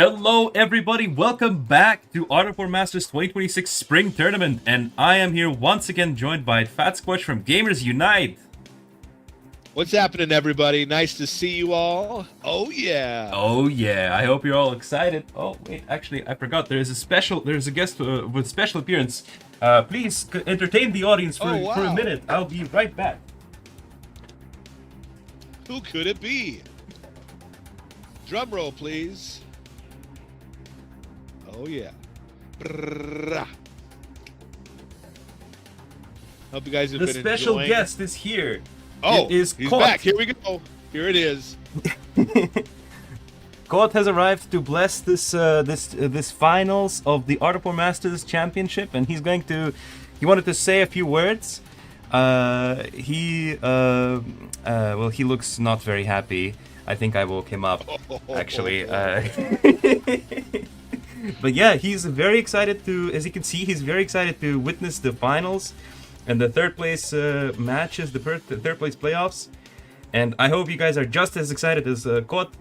Hello everybody, welcome back to Art Masters 2026 Spring Tournament, and I am here once again joined by Fat Squatch from Gamers Unite. What's happening, everybody? Nice to see you all. Oh yeah. Oh yeah, I hope you're all excited. Oh wait, actually I forgot, there's a guest with special appearance. Please entertain the audience for a minute. I'll be right back. Who could it be? Drum roll, please. Oh yeah. Brrrah. Hope you guys have been enjoying. The special guest is here. Oh, it is he's Kot. back. Here we go. Here it is. Kot has arrived to bless this finals of the Art Masters Championship, and he wanted to say a few words. He looks not very happy. I think I woke him up, actually. But yeah, he's very excited to, as you can see, he's very excited to witness the finals and the third place matches, the third place playoffs. And I hope you guys are just as excited as Kot,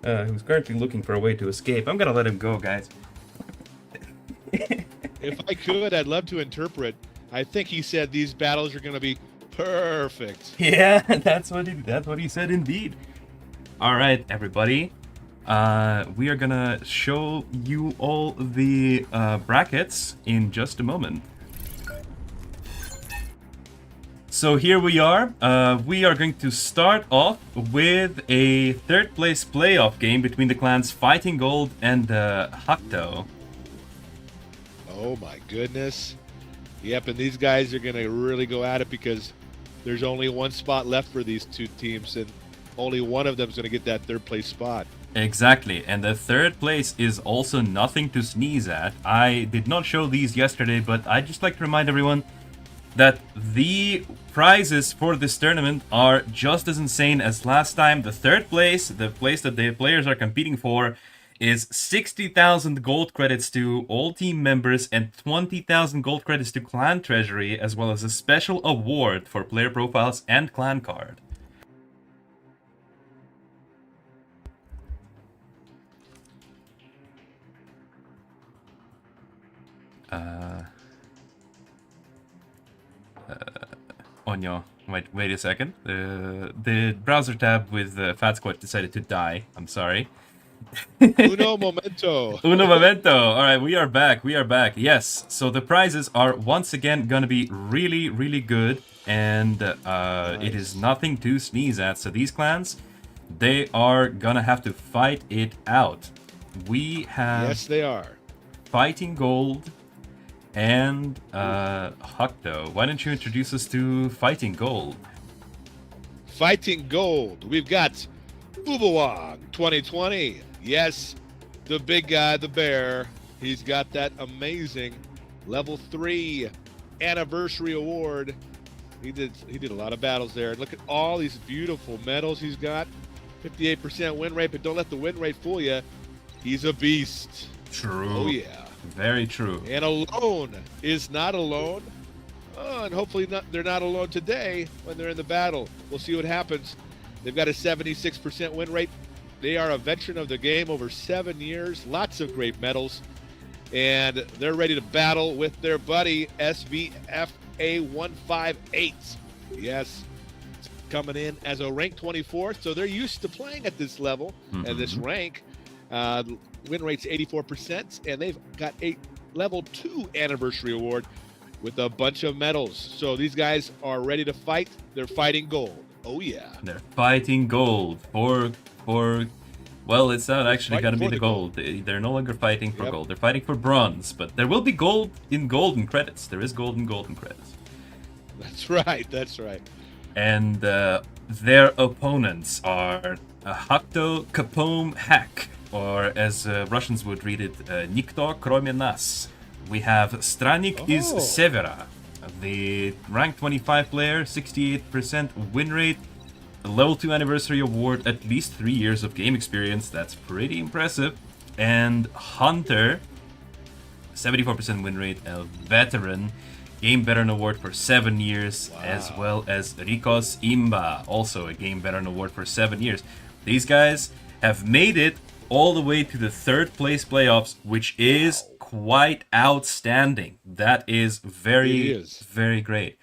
who's currently looking for a way to escape. I'm gonna let him go, guys. If I could, I'd love to interpret. I think he said these battles are gonna be perfect. Yeah, that's what he said indeed. All right, everybody. We are gonna show you all the brackets in just a moment. So here we are. We are going to start off with a third place playoff game between the clans Fighting Gold and Hakto. Oh my goodness. Yep, and these guys are gonna really go at it because there's only one spot left for these two teams, and only one of them is gonna get that third place spot. Exactly, and the third place is also nothing to sneeze at. I did not show these yesterday, but I'd just like to remind everyone that the prizes for this tournament are just as insane as last time. The third place, the place that the players are competing for, is 60,000 gold credits to all team members and 20,000 gold credits to clan treasury, as well as a special award for player profiles and clan card. Onyo, wait a second. The browser tab with Fat Squatch decided to die. I'm sorry. Uno momento. Uno momento. All right, we are back. We are back. Yes. So the prizes are once again gonna be really, really good, and nice. It is nothing to sneeze at. So these clans, they are gonna have to fight it out. We have. Yes, they are. Fighting Gold and Hakto. Why don't you introduce us to Fighting Gold? Fighting Gold. We've got Ubawang 2020. Yes, the big guy, the bear. He's got that amazing level 3 anniversary award. He did a lot of battles there. Look at all these beautiful medals he's got. 58% win rate, but don't let the win rate fool you. He's a beast. True. Oh yeah. Very true. And alone is not alone. Oh, and hopefully they're not alone today when they're in the battle. We'll see what happens. They've got a 76% win rate. They are a veteran of the game over 7 years. Lots of great medals. And they're ready to battle with their buddy SVFA158. Yes, it's coming in as a rank 24th. So they're used to playing at this level and this rank. Win rate's 84%, and they've got a level 2 anniversary award with a bunch of medals. So these guys are ready to fight. They're fighting gold. Oh yeah. They're fighting gold for well, it's not actually gonna be the gold. They're no longer fighting for gold. They're fighting for bronze, but there will be gold in golden credits. There is gold in golden credits. That's right. That's right. And their opponents are Hakto Kapom Hack, or as Russians would read it, Nikto Kromye Nas. We have Stranik is Severa, the rank 25 player, 68% win rate, a level 2 anniversary award, at least 3 years of game experience. That's pretty impressive. And Hunter, 74% win rate, a veteran, Game Veteran Award for 7 years, as well as Rikos Imba, also a Game Veteran Award for 7 years. These guys have made it all the way to the third place playoffs, which is quite outstanding. That is very great.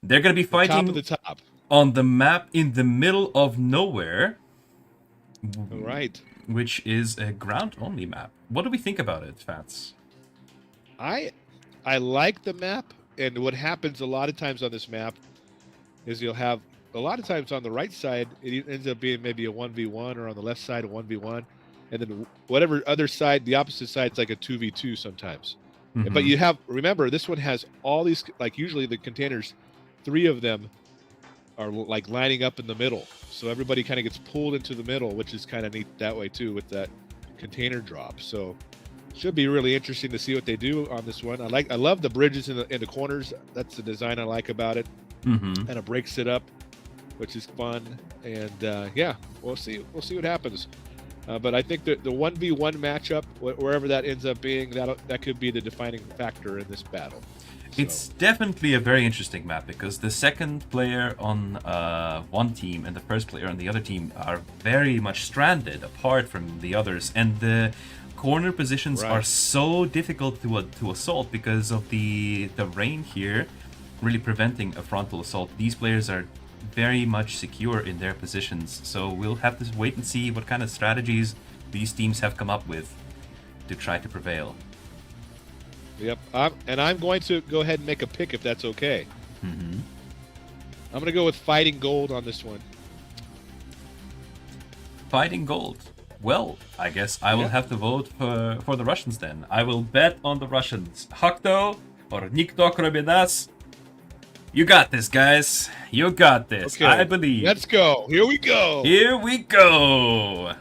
They're going to be fighting top of the top on the map in the middle of nowhere. All right. Which is a ground-only map. What do we think about it, Fats? I like the map, and what happens a lot of times on this map is you'll have a lot of times on the right side it ends up being maybe a 1v1, or on the left side a 1v1, and then whatever other side, the opposite side, is like a 2v2 sometimes. But you have, remember, this one has all these, like usually the containers, 3 of them are like lining up in the middle, so everybody kind of gets pulled into the middle, which is kind of neat that way too with that container drop. So should be really interesting to see what they do on this one. I love the bridges in the corners. That's the design I like about it. Kind of breaks it up, which is fun. And yeah, we'll see what happens. But I think that the 1v1 matchup, wherever that ends up being, that could be the defining factor in this battle. It's definitely a very interesting map, because the second player on one team and the first player on the other team are very much stranded apart from the others, and the corner positions are so difficult to assault because of the rain here really preventing a frontal assault. These players are very much secure in their positions, so we'll have to wait and see what kind of strategies these teams have come up with to try to prevail. Yep, and I'm going to go ahead and make a pick if that's okay. I'm going to go with Fighting Gold on this one. Fighting Gold. Well, I guess I will have to vote for the Russians then. I will bet on the Russians. Hakto or Nikto kроме нас. You got this, guys. You got this. Okay. I believe. Let's go. Here we go. Here we go.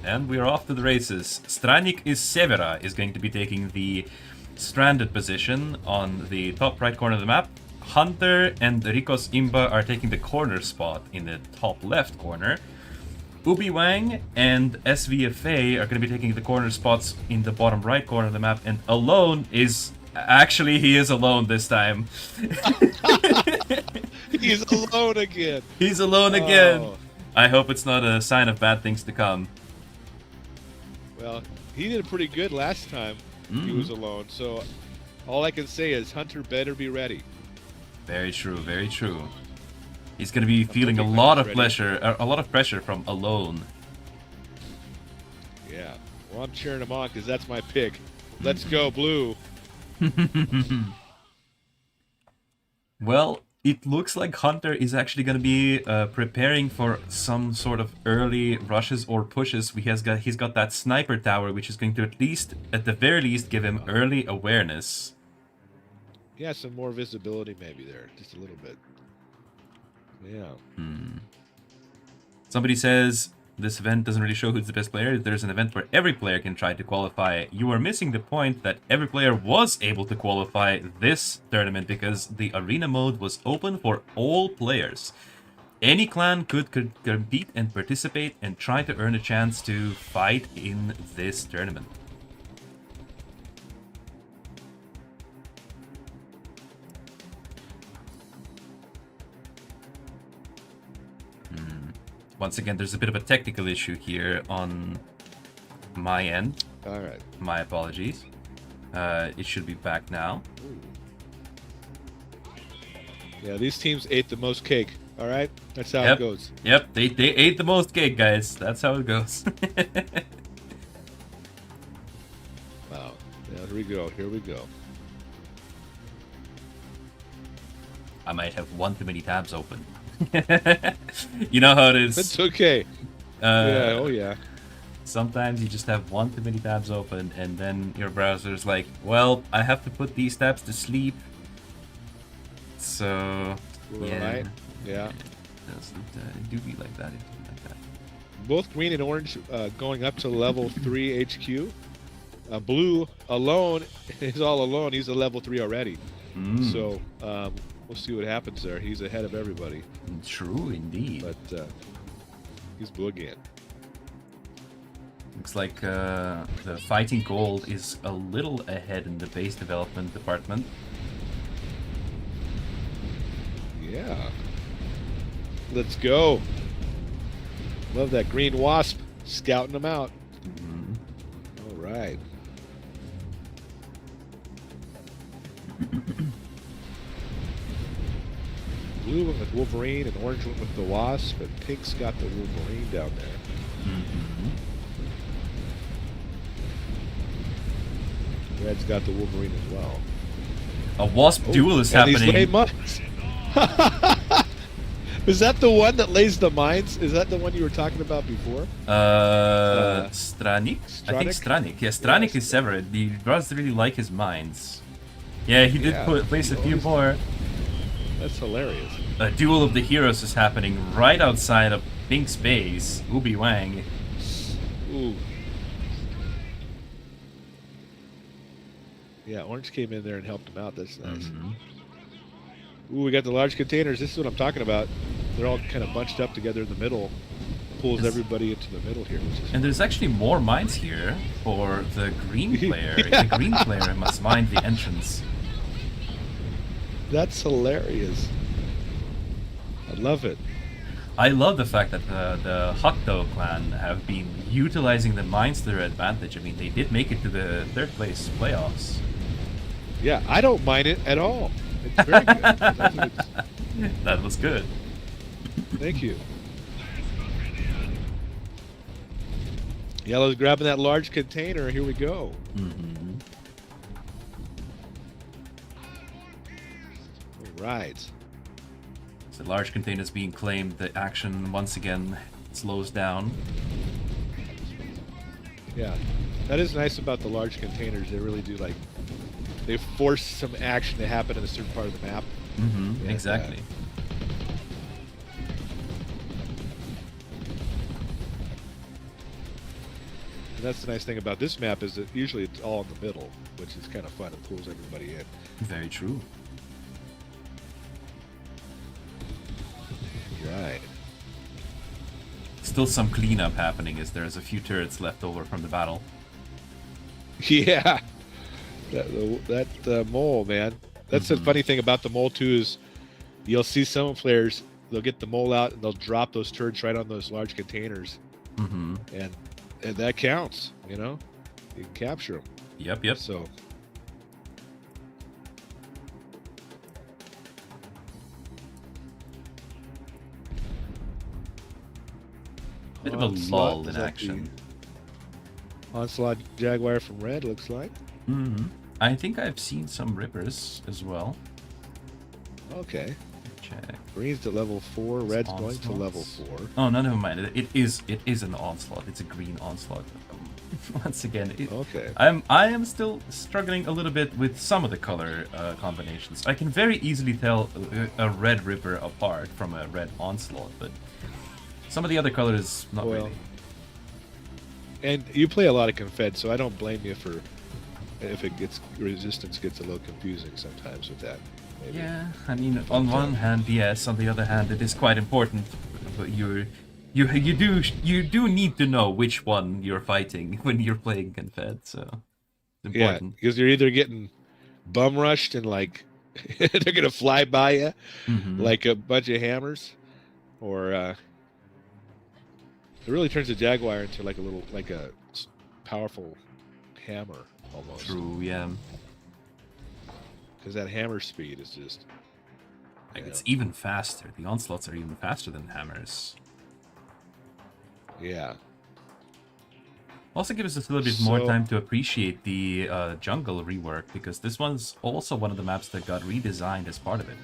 And we're off to the races. Stranik is Severa is going to be taking the stranded position on the top right corner of the map. Hunter and Rikos Imba are taking the corner spot in the top left corner. Ubi Wang and SVFA are going to be taking the corner spots in the bottom right corner of the map. And Alone is... Actually, he is alone this time. He's alone again. He's alone again. I hope it's not a sign of bad things to come. Well, he did pretty good last time he was alone. So all I can say is Hunter better be ready. Very true, very true. He's going to be feeling a lot of pressure from Alone. Yeah. Well, I'm cheering him on because that's my pick. Let's go, Blue. Well, it looks like Hunter is actually going to be preparing for some sort of early rushes or pushes. He's got that sniper tower, which is going to at the very least, give him early awareness. Yeah, some more visibility maybe there, just a little bit. Yeah. Somebody says this event doesn't really show who's the best player. There's an event where every player can try to qualify. You are missing the point that every player was able to qualify this tournament because the arena mode was open for all players. Any clan could compete and participate and try to earn a chance to fight in this tournament. Once again, there's a bit of a technical issue here on my end. All right. My apologies. It should be back now. Yeah, these teams ate the most cake. All right? That's how it goes. Yep, they ate the most cake, guys. That's how it goes. Wow. Yeah, here we go. Here we go. I might have one too many tabs open. You know how it is. That's okay. Yeah, oh yeah. Sometimes you just have one too many tabs open, and then your browser's like, well, I have to put these tabs to sleep. So, yeah. Right? Yeah. It do be like that. Both green and orange going up to level 3 HQ. Blue alone is all alone. He's a level 3 already. So, we'll see what happens there. He's ahead of everybody. True, indeed. But he's blue again. Looks like the Fighting Gold is a little ahead in the base development department. Yeah. Let's go. Love that green wasp scouting them out. right. Blue one with Wolverine and orange one with the Wasp, and pink's got the Wolverine down there. Mm-hmm. Red's got the Wolverine as well. A Wasp duel is and happening. These lay mines. Is that the one that lays the mines? Is that the one you were talking about before? Stranik? I think Stranik. Yeah, Stranik is Severed. He does really like his mines. Yeah, he did place a few more. That's hilarious. A duel of the heroes is happening right outside of Pink's base. Ubi Wang. Ooh. Yeah, Orange came in there and helped him out. That's nice. Mm-hmm. Ooh, we got the large containers. This is what I'm talking about. They're all kind of bunched up together in the middle. Pulls everybody into the middle here. And there's actually more mines here for the green player. The green player must mine the entrance. That's hilarious. I love it. I love the fact that the Hakto clan have been utilizing the mines to their advantage. I mean, they did make it to the third place playoffs. Yeah, I don't mind it at all. It's very good. That was good. Thank you. Yellow's grabbing that large container. Here we go. Mm-hmm. All right. So large containers being claimed. The action once again slows down. Yeah, that is nice about the large containers. They really do they force some action to happen in a certain part of the map. Mm-hmm. And, exactly. And that's the nice thing about this map is that usually it's all in the middle, which is kind of fun. It pulls everybody in. Very true. Right. Still some cleanup happening as there's a few turrets left over from the battle. Yeah. That mole, man. That's the funny thing about the mole too is you'll see some players, they'll get the mole out and they'll drop those turrets right on those large containers. Mm-hmm. And that counts, you know? You can capture them. Yep. So bit of a lull in action. Onslaught Jaguar from Red, looks like. Mm-hmm. I think I've seen some Rippers as well. Okay. Check. Green's at level 4, Red's going to level 4. Oh, no, never mind. It is an Onslaught. It's a green Onslaught. Once again, okay. I am still struggling a little bit with some of the color combinations. I can very easily tell a red Ripper apart from a red Onslaught, but some of the other colors, not really. And you play a lot of Confed, so I don't blame you for if resistance gets a little confusing sometimes with that. Maybe. Yeah, I mean, on one hand, yes. On the other hand, it is quite important. But you do need to know which one you're fighting when you're playing Confed. So it's important. Yeah, because you're either getting bum rushed and they're gonna fly by you like a bunch of hammers, or it really turns the Jaguar into like a powerful hammer almost. True, yeah. Because that hammer speed is just... It's even faster. The Onslaughts are even faster than hammers. Yeah. Also gives us a little bit more time to appreciate the jungle rework, because this one's also one of the maps that got redesigned as part of it.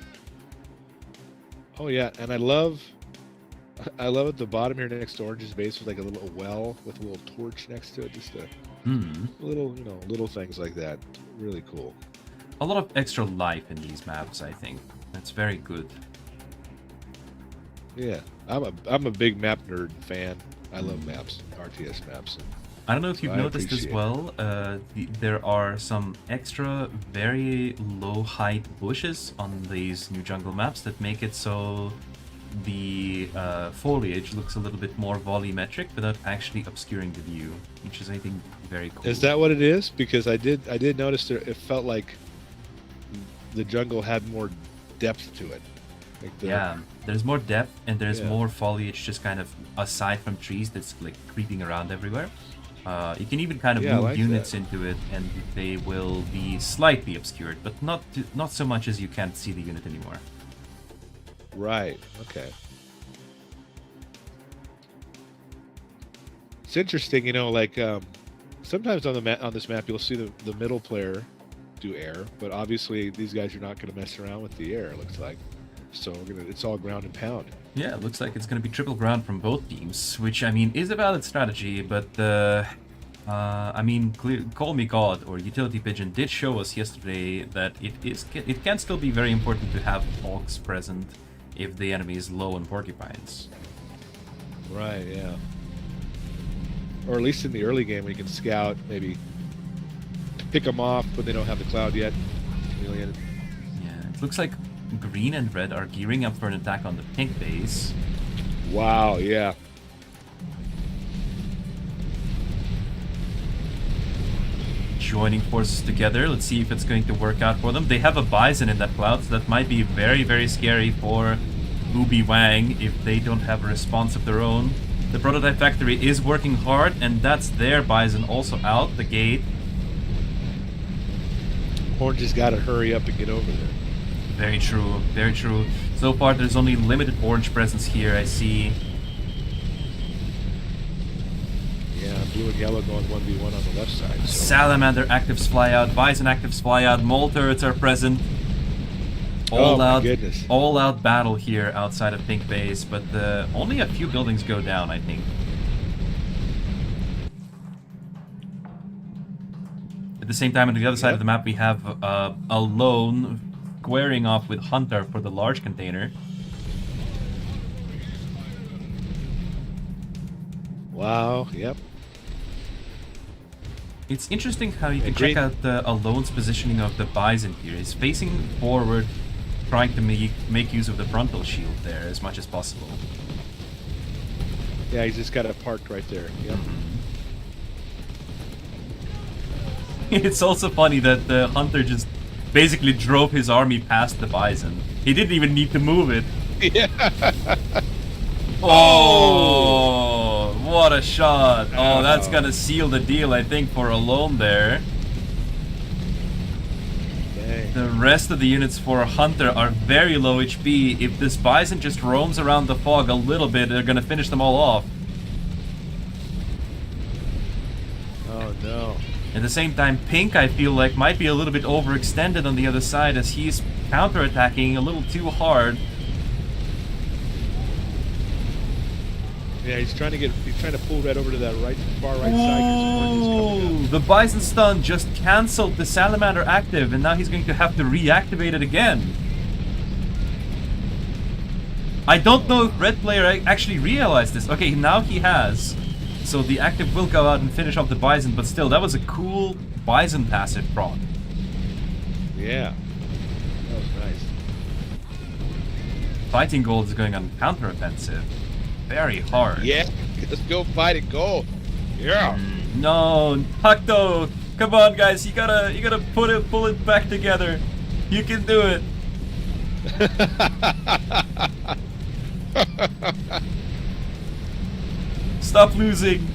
Oh yeah, and I love at the bottom here next to Orange's base with like a little well with a little torch next to it, just a little things like that. Really cool. A lot of extra life in these maps, I think. That's very good. Yeah, I'm a big map nerd fan. I love maps, RTS maps. I don't know if you've noticed as well, there are some extra very low height bushes on these new jungle maps that make it so the foliage looks a little bit more volumetric without actually obscuring the view, which is, I think, very cool. Is that what it is? Because I did notice it felt like the jungle had more depth to it. Yeah, there's more depth and there's more foliage just kind of aside from trees that's like creeping around everywhere. You can even kind of Yeah, I move like units that. into it, and they will be slightly obscured, but not so much as you can't see the unit anymore. Right. Okay. It's interesting, like sometimes on the on this map you'll see the middle player do air, but obviously these guys are not going to mess around with the air. It looks like, so it's all ground and pound. Yeah, it looks like it's going to be triple ground from both teams, which, I mean, is a valid strategy, but, I mean, Call Me God or Utility Pigeon did show us yesterday that it can still be very important to have hogs present if the enemy is low on porcupines. Right. Yeah. Or at least in the early game, we can scout, maybe pick them off when they don't have the cloud yet. Chameleon. Yeah, it looks like green and red are gearing up for an attack on the pink base. Wow. Yeah. Joining forces together. Let's see if it's going to work out for them. They have a bison in that cloud, so that might be very, very scary for Ubi Wang if they don't have a response of their own. The prototype factory is working hard, and that's their bison also out the gate. Horn just got to hurry up and get over there. Very true, very true. So far, there's only limited orange presence here, I see. Yeah, blue and yellow going 1v1 on the left side. So. Salamander actives fly out, bison actives fly out, mole turrets are present. All out, goodness. All out battle here outside of pink base, but only a few buildings go down, I think. At the same time, on the other side of the map, we have a lone squaring off with Hunter for the large container. Wow. Yep. It's interesting how you can check out the Alone's positioning of the bison here. He's facing forward, trying to make use of the frontal shield there as much as possible. Yeah, he's just got it parked right there. Yep. It's also funny that the Hunter just basically drove his army past the bison. He didn't even need to move it. Yeah. Oh, what a shot. Oh, that's gonna seal the deal, I think, for Alone there. Dang. The rest of the units for Hunter are very low HP. If this bison just roams around the fog a little bit, they're gonna finish them all off. Oh no. At the same time, Pink, I feel like, might be a little bit overextended on the other side as he's counterattacking a little too hard. Yeah, he's trying to pull red over to that far right side. Ooh, the Bison Stun just cancelled the Salamander active, and now he's going to have to reactivate it again. I don't know if red player actually realized this. Okay, now he has. So the active will go out and finish off the Bison, but still, that was a cool Bison passive proc. Yeah, that was nice. Fighting Gold is going on counteroffensive. Very hard. Yeah, let's go fight it gold. Yeah. No, Hakto, come on, guys! You gotta pull it back together. You can do it. Stop losing.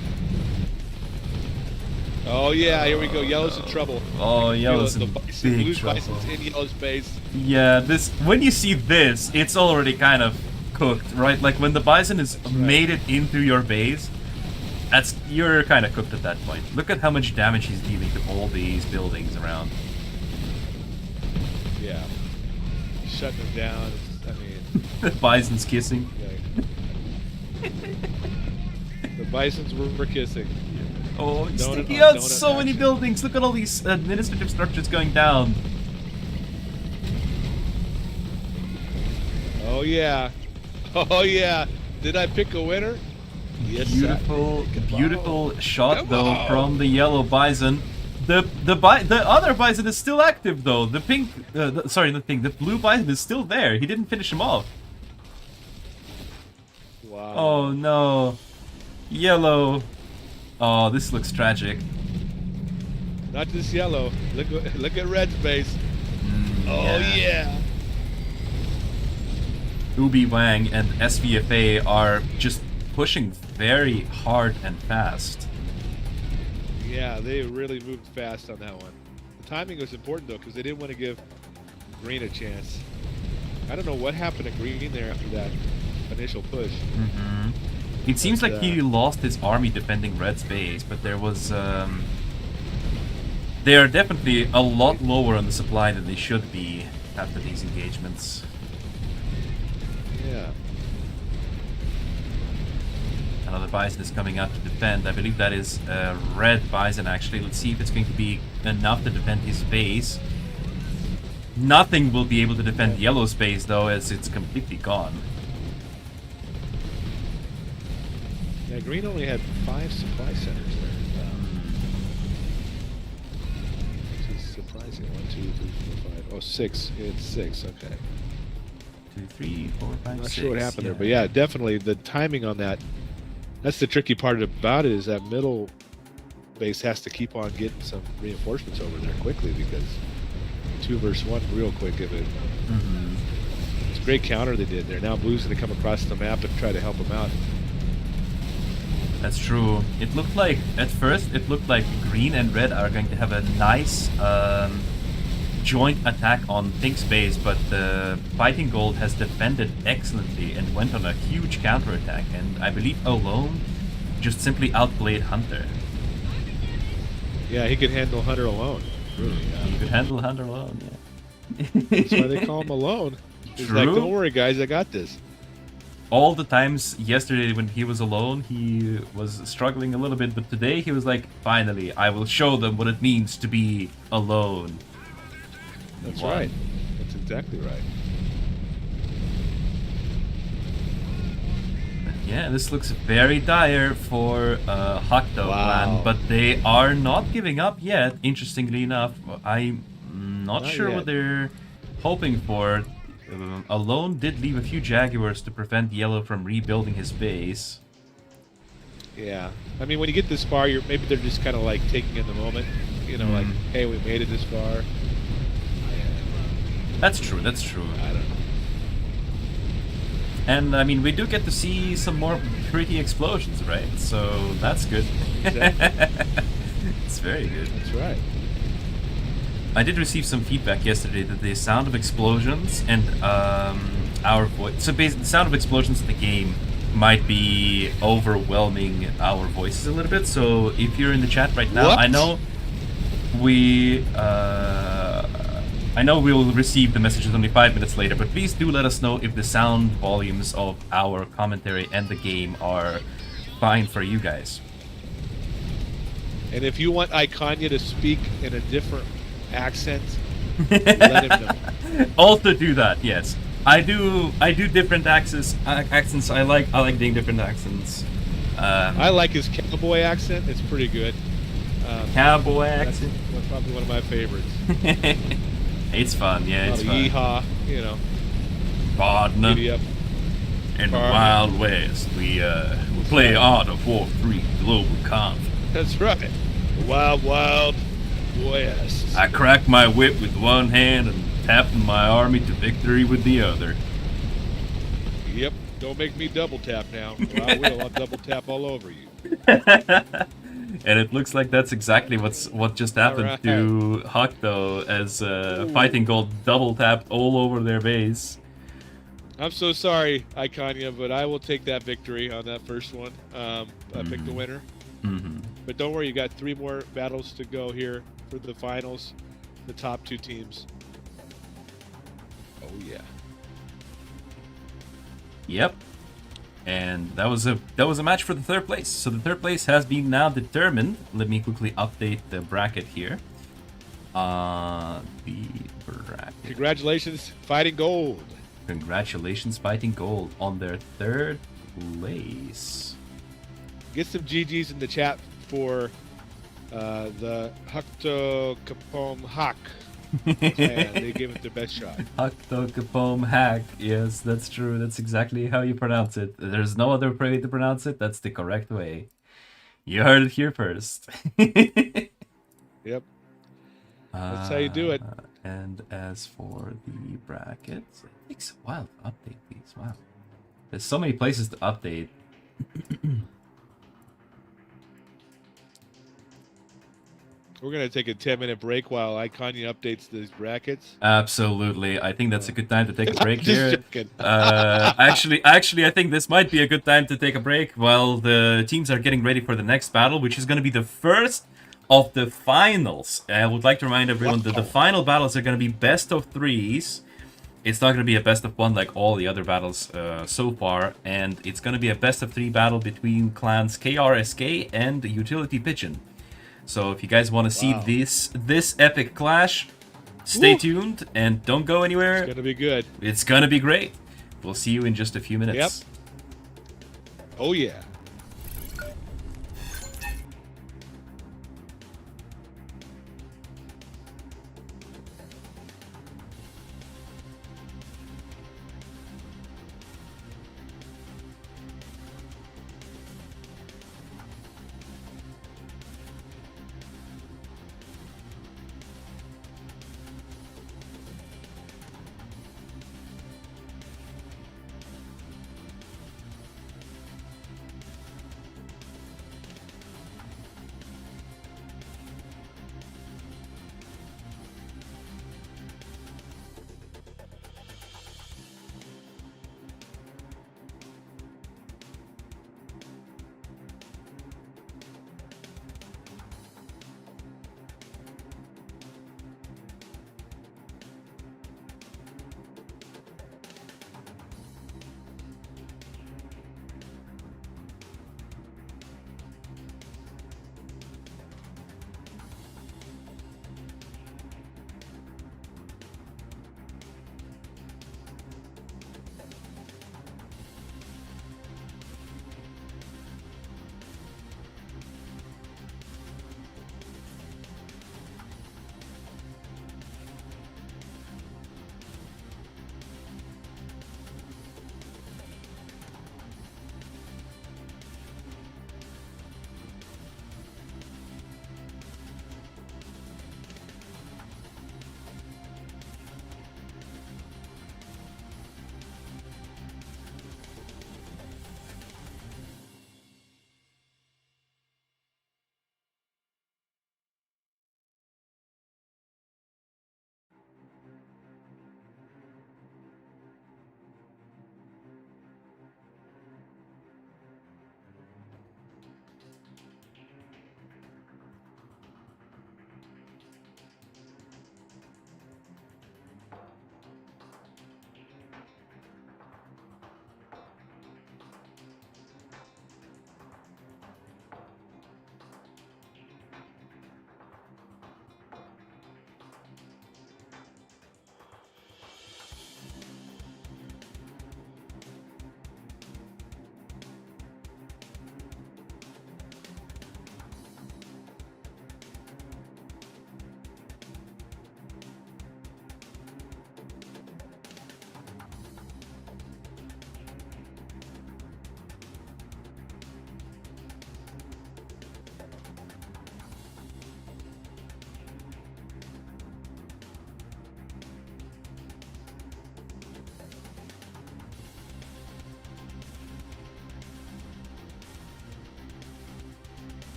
Oh yeah, here we go. Yellow's in trouble. Oh, Yellow's in big trouble. Bison's in Yellow's base. Yeah, when you see this, it's already kind of cooked, right? Like when the Bison has made it into your base, you're kind of cooked at that point. Look at how much damage he's dealing to all these buildings around. Yeah, shutting them down. I mean, The Bison's kissing. yeah. The Bisons were kissing. Oh, he's Donut taking on out donut so many action. buildings. Look at all these administrative structures going down. Oh yeah. Oh yeah. Did I pick a winner? Yes. Beautiful shot Come though on. from the yellow Bison. The other Bison is still active though. The pink, the blue Bison is still there. He didn't finish him off. Wow. Oh no, yellow. Oh, this looks tragic. Not just Yellow. Look at Red's base. Oh yeah. Ubi Wang and SVFA are just pushing very hard and fast. Yeah, they really moved fast on that one. The timing was important though, because they didn't want to give Green a chance. I don't know what happened to Green there after that initial push. It seems like he lost his army defending Red's base, but there was they are definitely a lot lower on the supply than they should be after these engagements. Yeah. Another Bison is coming out to defend. I believe that is Red Bison, actually. Let's see if it's going to be enough to defend his base. Nothing will be able to defend Yellow's base, though, as it's completely gone. Yeah, Green only had 5 supply centers there. Which is surprising. 1, 2, 3, 4, 5. Oh, 6. It's 6. Okay. 2, 3, 4, 5, I'm not 6. sure what happened there, but yeah, definitely the timing on that. That's the tricky part about it, is that middle base has to keep on getting some reinforcements over there quickly, because 2 versus 1 real quick of it. It's a great counter they did there. Now Blue's going to come across the map and try to help them out. That's true. It looked like, at first, it looked like Green and Red are going to have a nice joint attack on Pink's base, but Fighting Gold has defended excellently and went on a huge counterattack, and I believe Alone just simply outplayed Hunter. Yeah, he could handle Hunter alone. Really, He could handle Hunter alone, yeah. That's why they call him Alone. He's True. like, don't worry, guys, I got this. All the times yesterday when he was alone, he was struggling a little bit, but today he was like, finally, I will show them what it means to be alone. That's right. That's exactly right. Yeah, this looks very dire for Hakto clan, but they are not giving up yet, interestingly enough. I'm not sure what they're hoping for. Alone did leave a few Jaguars to prevent Yellow from rebuilding his base. Yeah. I mean, when you get this far, maybe they're just kind of like taking in the moment. You know, like, hey, we made it this far. That's true, that's true. I don't know. And, I mean, we do get to see some more pretty explosions, right? So, that's good. It's very good. That's right. I did receive some feedback yesterday that the sound of explosions and our voice... So, basically, the sound of explosions in the game might be overwhelming our voices a little bit. So, if you're in the chat right now, I know we... I know we'll receive the messages only 5 minutes later, but please do let us know if the sound volumes of our commentary and the game are fine for you guys. And if you want Icania to speak in a different accent, let him know. Also do that, yes. I do different accents. I like doing different accents. I like his cowboy accent. It's pretty good. Cowboy accent. That's probably one of my favorites. It's fun, yeah, it's fun. Yeehaw, you know. Partner. In the Wild West, we play Art of War 3 Global Conflict. That's right. The Wild West. I crack my whip with one hand and tapping my army to victory with the other. Yep. Don't make me double tap now. Or I will. I'll double tap all over you. And it looks like that's exactly what just happened to Hakto, as Fighting Gold double tapped all over their base. I'm so sorry, Icania, but I will take that victory on that first one. I picked the winner. But don't worry, you got 3 more battles to go here for the finals. The top 2 teams. Oh yeah. Yep. And that was a match for the 3rd place. So the 3rd place has been now determined. Let me quickly update the bracket here. The bracket. Congratulations, Fighting Gold. Congratulations, Fighting Gold on their 3rd place. Get some GGs in the chat for the Hakto Kapom Hak. They gave it their best shot. Hakto Kapom Hack. Yes, that's true. That's exactly how you pronounce it. There's no other way to pronounce it. That's the correct way. You heard it here first. Yep. That's how you do it. And as for the brackets, it takes a while to update these. Wow. There's so many places to update. We're gonna take a 10-minute break while Icania updates these brackets. Absolutely. I think that's a good time to take a break Just here. joking. Actually, I think this might be a good time to take a break while the teams are getting ready for the next battle, which is going to be the first of the finals. I would like to remind everyone that the final battles are going to be best of threes. It's not going to be a best of one like all the other battles so far, and it's going to be a best of three battle between clans KRSK and Utility Pigeon. So if you guys want to see this epic clash, stay tuned and don't go anywhere. It's gonna be good. It's gonna be great. We'll see you in just a few minutes. Yep. Oh yeah.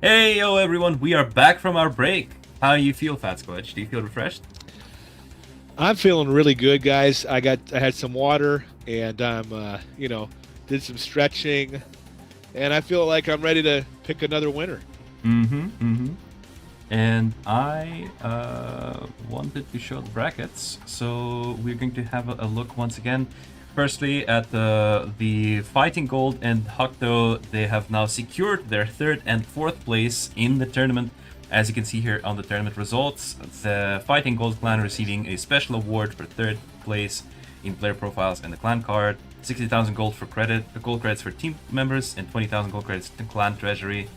Hey, yo, everyone! We are back from our break. How do you feel, Fat Squatch? Do you feel refreshed? I'm feeling really good, guys. I had some water, and did some stretching, and I feel like I'm ready to pick another winner. And I wanted to show the brackets, so we're going to have a look once again. Firstly, at the Fighting Gold and Hakto, they have now secured their 3rd and 4th place in the tournament. As you can see here on the tournament results, the Fighting Gold clan receiving a special award for 3rd place in player profiles and the clan card, 60,000 gold credits for team members, and 20,000 gold credits to clan treasury.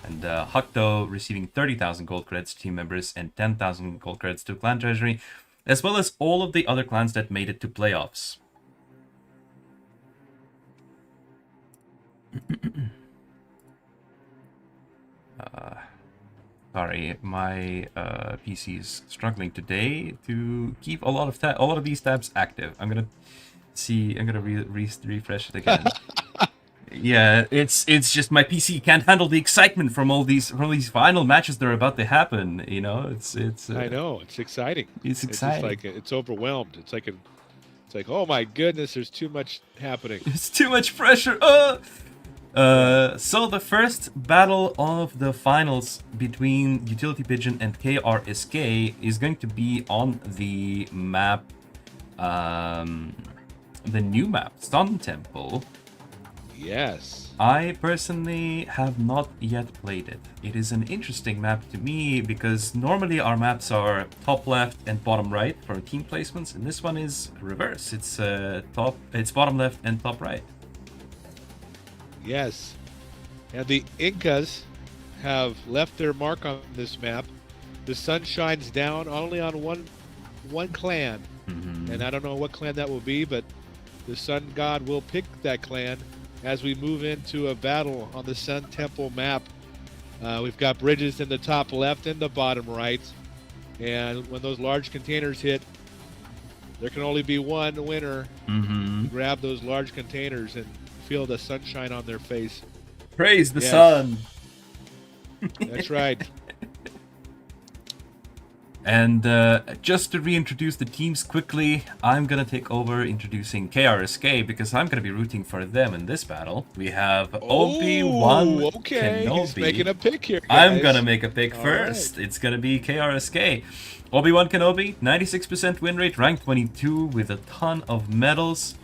And Hakto receiving 30,000 gold credits to team members and 10,000 gold credits to clan treasury, as well as all of the other clans that made it to playoffs. Sorry, my PC is struggling today to keep a lot of these tabs active. I'm gonna refresh it again. Yeah, it's just my PC can't handle the excitement from all these final matches that are about to happen. You know, it's. I know, it's exciting. It's exciting. It's just like it's overwhelmed. It's like oh my goodness, there's too much happening. It's too much pressure. So the first battle of the finals between Utility Pigeon and KRSK is going to be on the map, the new map, Sun Temple. Yes. I personally have not yet played it. It is an interesting map to me because normally our maps are top left and bottom right for team placements, and this one is reverse. It's bottom left and top right. Yes. And the Incas have left their mark on this map. The sun shines down only on one clan. And I don't know what clan that will be, but the sun god will pick that clan as we move into a battle on the Sun Temple map. We've got bridges in the top left and the bottom right. And when those large containers hit, there can only be one winner. Grab those large containers and feel the sunshine on their face. Praise the sun. That's right. And just to reintroduce the teams quickly, I'm gonna take over introducing KRSK because I'm gonna be rooting for them in this battle. We have Obi-Wan Kenobi. He's making a pick here, guys. I'm gonna make a pick first. Right. It's gonna be KRSK. Obi-Wan Kenobi, 96% win rate, rank 22 with a ton of medals.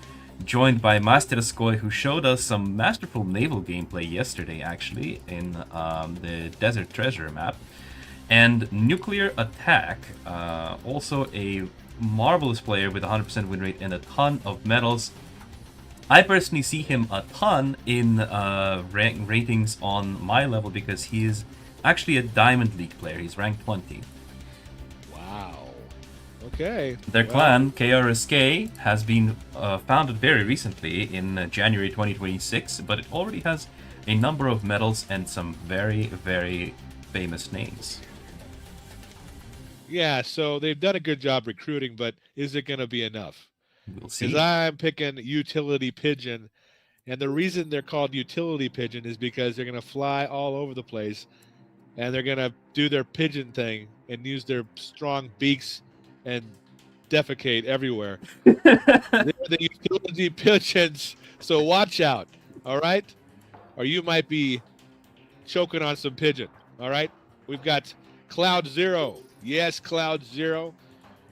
Joined by Master Skoy, who showed us some masterful naval gameplay yesterday, actually, in the Desert Treasure map. And Nuclear Attack, also a marvelous player with 100% win rate and a ton of medals. I personally see him a ton in ratings on my level because he is actually a Diamond League player. He's ranked 20. Wow. Okay. Their clan, KRSK, has been founded very recently in January 2026, but it already has a number of medals and some very, very famous names. Yeah, so they've done a good job recruiting, but is it going to be enough? We'll see. Because I'm picking Utility Pigeon, and the reason they're called Utility Pigeon is because they're going to fly all over the place, and they're going to do their pigeon thing and use their strong beaks and defecate everywhere. They're the Utility Pigeons, so watch out, all right? Or you might be choking on some pigeon, all right? We've got Cloud Zero. Yes, Cloud Zero.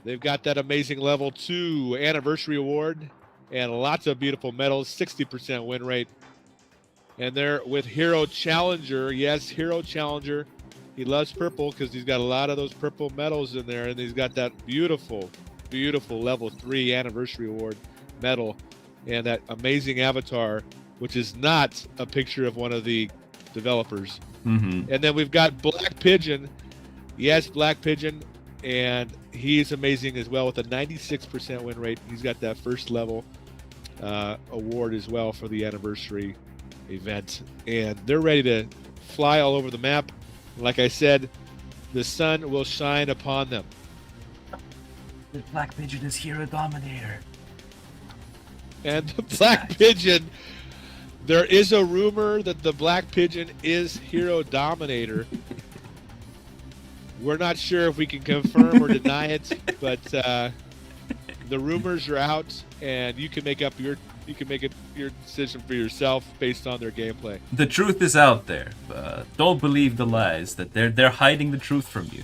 They've got that amazing level 2 anniversary award and lots of beautiful medals, 60% win rate. And they're with Hero Challenger. Yes, Hero Challenger. He loves purple because he's got a lot of those purple medals in there, and he's got that beautiful, beautiful level 3 anniversary award medal and that amazing avatar, which is not a picture of one of the developers. And then we've got Black Pigeon. Yes, Black Pigeon, and he's amazing as well with a 96% win rate. He's got that first level award as well for the anniversary event, and they're ready to fly all over the map. Like I said, the sun will shine upon them. The Black Pigeon is Hero Dominator. And the Black Pigeon, There is a rumor that the Black Pigeon is Hero Dominator. We're not sure if we can confirm or deny it, but the rumors are out, and you can make your decision for yourself based on their gameplay. The truth is out there. Don't believe the lies that they're hiding the truth from you.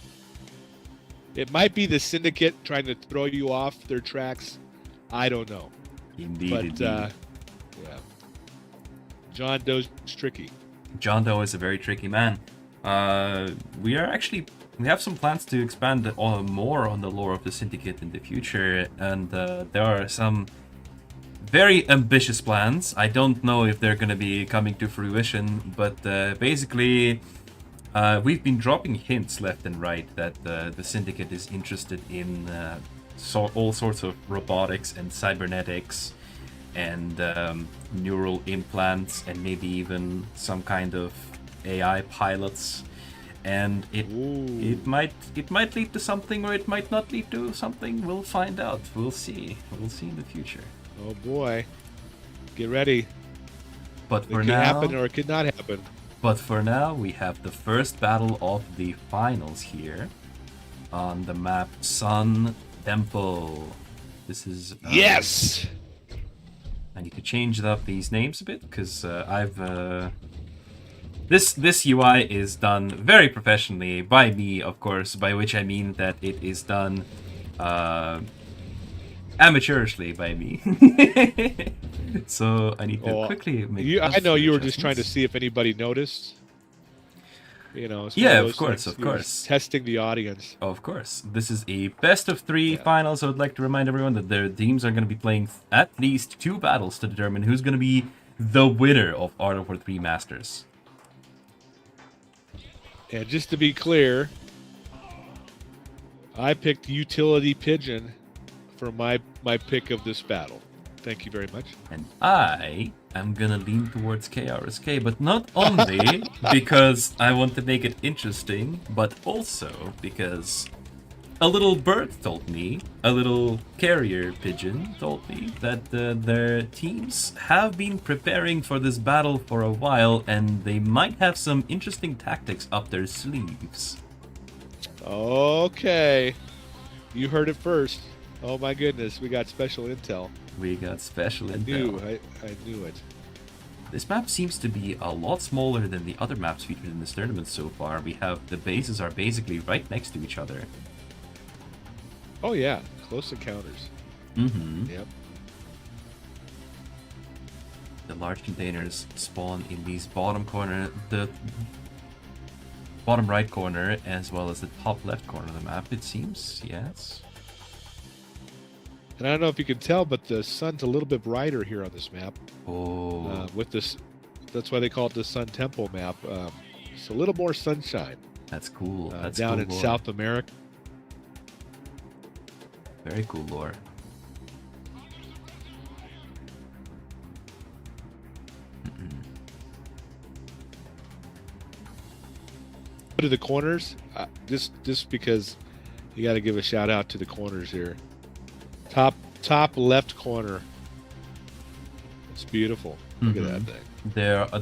It might be the Syndicate trying to throw you off their tracks. I don't know. Indeed, But indeed. yeah, John Doe's tricky. John Doe is a very tricky man. We have some plans to expand more on the lore of the Syndicate in the future, and there are some very ambitious plans. I don't know if they're going to be coming to fruition, but basically, we've been dropping hints left and right that the Syndicate is interested in all sorts of robotics and cybernetics and neural implants and maybe even some kind of AI pilots. And it might lead to something, or it might not lead to something. We'll find out. We'll see in the future. Oh boy, get ready. But It for could now, happen or it could not happen. But for now, we have the first battle of the finals here on the map Sun Temple. This is Yes. I need to change up these names a bit because this UI is done very professionally by me, of course, by which I mean that it is done amateurishly by me. So I need to quickly make. I know you were just trying to see if anybody noticed. You know. It's one Yeah, those of course, things. of You were course. testing the audience. Of course. This is a best of 3 finals. I would like to remind everyone that their teams are going to be playing at least 2 battles to determine who's going to be the winner of Art of War 3 Masters. And just to be clear, I picked Utility Pigeon for my pick of this battle. Thank you very much. And I am gonna lean towards KRSK, but not only because I want to make it interesting, but also because a little bird told me, a little carrier pigeon told me that their teams have been preparing for this battle for a while, and they might have some interesting tactics up their sleeves. Okay. You heard it first. Oh my goodness, we got special intel. We got special intel. I knew it. This map seems to be a lot smaller than the other maps featured in this tournament so far. We have the bases are basically right next to each other. Oh yeah, close encounters. Mm-hmm. Yep. The large containers spawn in these bottom corner, the bottom right corner, as well as the top left corner of the map, it seems. Yes. And I don't know if you can tell, but the sun's a little bit brighter here on this map. Oh. With this, that's why they call it the Sun Temple map. It's a little more sunshine. That's cool. That's down cool in lore. South America. Very cool lore. To the corners, just because you got to give a shout out to the corners here. Top left corner. It's beautiful. Look at that thing.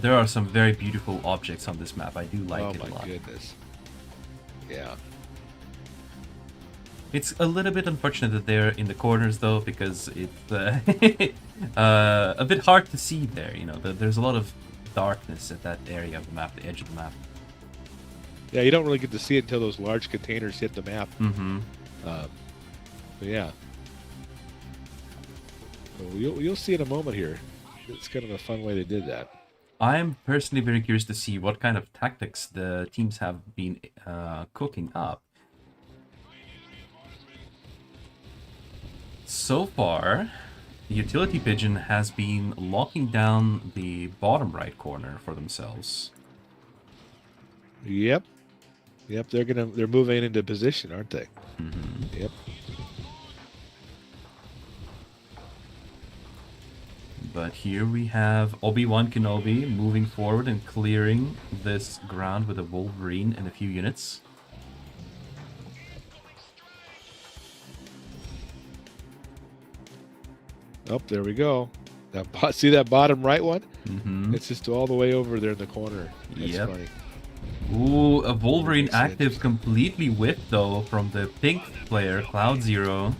There are some very beautiful objects on this map. I do like it a lot. Oh my goodness. Yeah. It's a little bit unfortunate that they're in the corners though, because it's a bit hard to see there. You know, there's a lot of darkness at that area of the map, the edge of the map. Yeah, you don't really get to see it until those large containers hit the map. Mm-hmm. But yeah. So you'll see in a moment here. It's kind of a fun way they did that. I'm personally very curious to see what kind of tactics the teams have been cooking up. So far, the Utility Pigeon has been locking down the bottom right corner for themselves. Yep. They're moving into position, aren't they? Mm-hmm. Yep. But here we have Obi-Wan Kenobi moving forward and clearing this ground with a Wolverine and a few units. Oh, there we go. See that bottom right one? Mm-hmm. It's just all the way over there in the corner. That's Yep. funny. Ooh, a Wolverine Makes active sense. completely whiffed though from the pink player, Cloud Zero.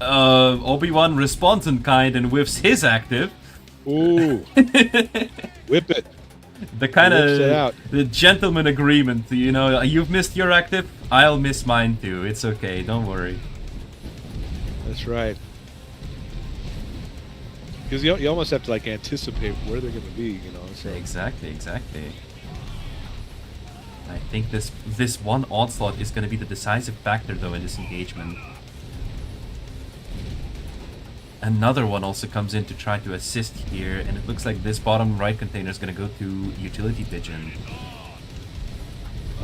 Obi-Wan responds in kind and whiffs his active. Ooh, whip it. The kind Whips it of out. the gentleman agreement, you know. You've missed your active, I'll miss mine too. It's okay, don't worry. That's right. Because you almost have to like anticipate where they're going to be, you know. So Exactly. I think this one onslaught is going to be the decisive factor though in this engagement. Another one also comes in to try to assist here, and it looks like this bottom right container is going to go to Utility Pigeon.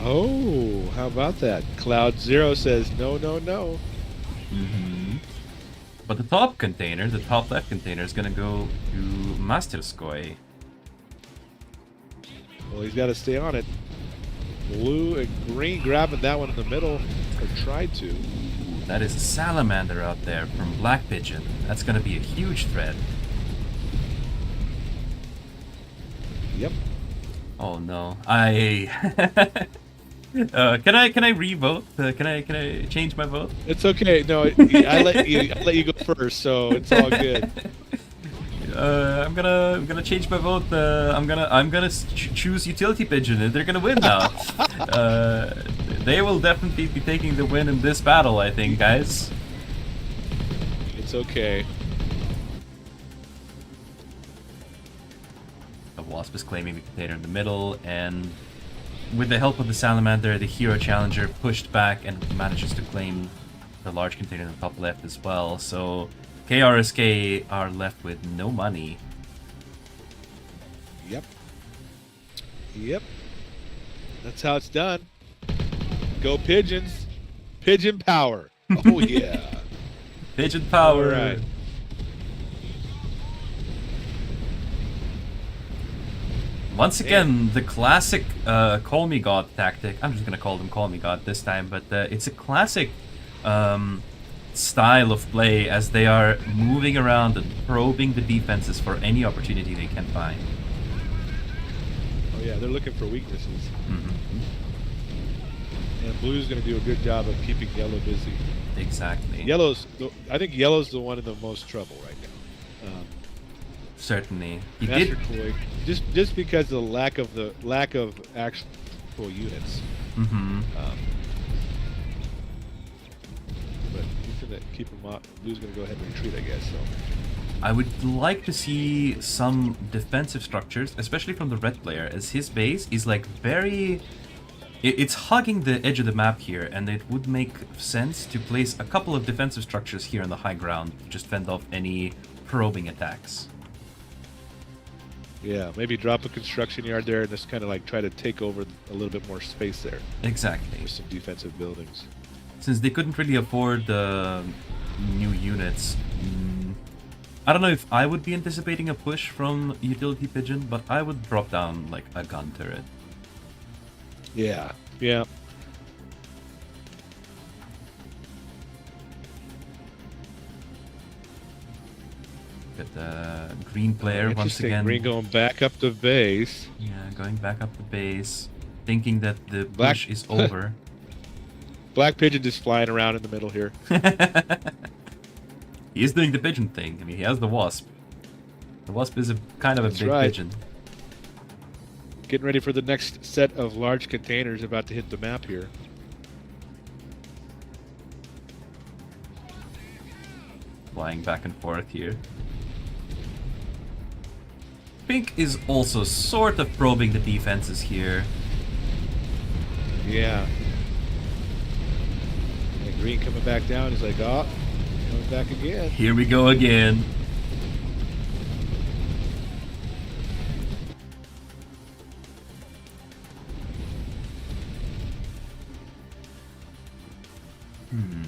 oh, how about that? Cloud Zero says no, no, no. But the top container, the top left container, is going to go to Masterskoy. Well, he's got to stay on it. Blue and green grabbing that one in the middle, or tried to. That is a salamander out there from Black Pigeon. That's going to be a huge threat. Yep. Oh no, I can I revote? Can I change my vote? It's okay. No, I let you go first, so it's all good. I'm gonna change my vote. I'm gonna choose Utility Pigeon, and they're gonna win now. They will definitely be taking the win in this battle, I think, guys. It's okay. The Wasp is claiming the container in the middle, and with the help of the Salamander, the Hero Challenger pushed back and manages to claim the large container in the top left as well. So KRSK are left with no money. Yep. Yep. That's how it's done. Go Pigeons. Pigeon power. Oh, yeah. Pigeon power. All right. Once again, the classic Call Me God tactic. I'm just gonna call them Call Me God this time, but it's a classic style of play as they are moving around and probing the defenses for any opportunity they can find. Oh, yeah, they're looking for weaknesses. And Blue's going to do a good job of keeping Yellow busy. Exactly. I think Yellow's the one in the most trouble right now. Certainly. He Master did. Toy, just because of the lack of actual units. But he's going to keep him up. Blue's going to go ahead and retreat, I guess. So. I would like to see some defensive structures, especially from the red player, as his base is like very... It's hugging the edge of the map here, and it would make sense to place a couple of defensive structures here on the high ground to just fend off any probing attacks. Yeah, maybe drop a construction yard there and just kind of like try to take over a little bit more space there. Exactly. With some defensive buildings. Since they couldn't really afford the new units, I don't know if I would be anticipating a push from Utility Pigeon, but I would drop down like a gun turret. Yeah, yeah. Get the green player once again. Green going back up the base. Yeah, going back up the base, thinking that the push is over. Black Pigeon just flying around in the middle here. He is doing the pigeon thing. I mean, he has the Wasp. The Wasp is a kind of a big pigeon. Getting ready for the next set of large containers about to hit the map here. Flying back and forth here. Pink is also sort of probing the defenses here. Yeah. And green coming back down. He's like, oh, coming back again. Here we go again.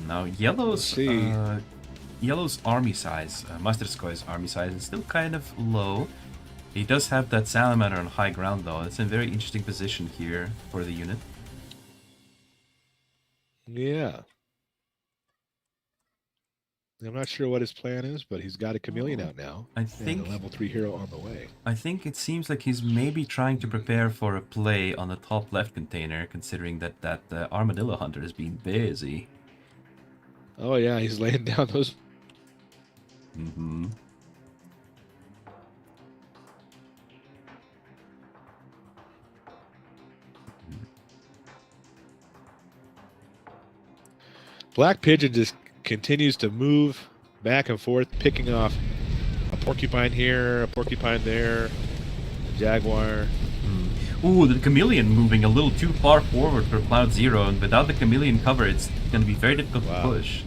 Now yellow's army size, Masterskoy's army size is still kind of low. He does have that salamander on high ground though. It's in a very interesting position here for the unit. Yeah. I'm not sure what his plan is, but he's got a chameleon out now. I And think a level 3 hero on the way. I think it seems like he's maybe trying to prepare for a play on the top left container, considering that Armadillo Hunter is being busy. Oh yeah, he's laying down those. Mm-hmm. Black Pigeon just continues to move back and forth, picking off a porcupine here, a porcupine there, a jaguar. Ooh, the chameleon moving a little too far forward for Cloud Zero, and without the chameleon cover, it's going to be very difficult to push.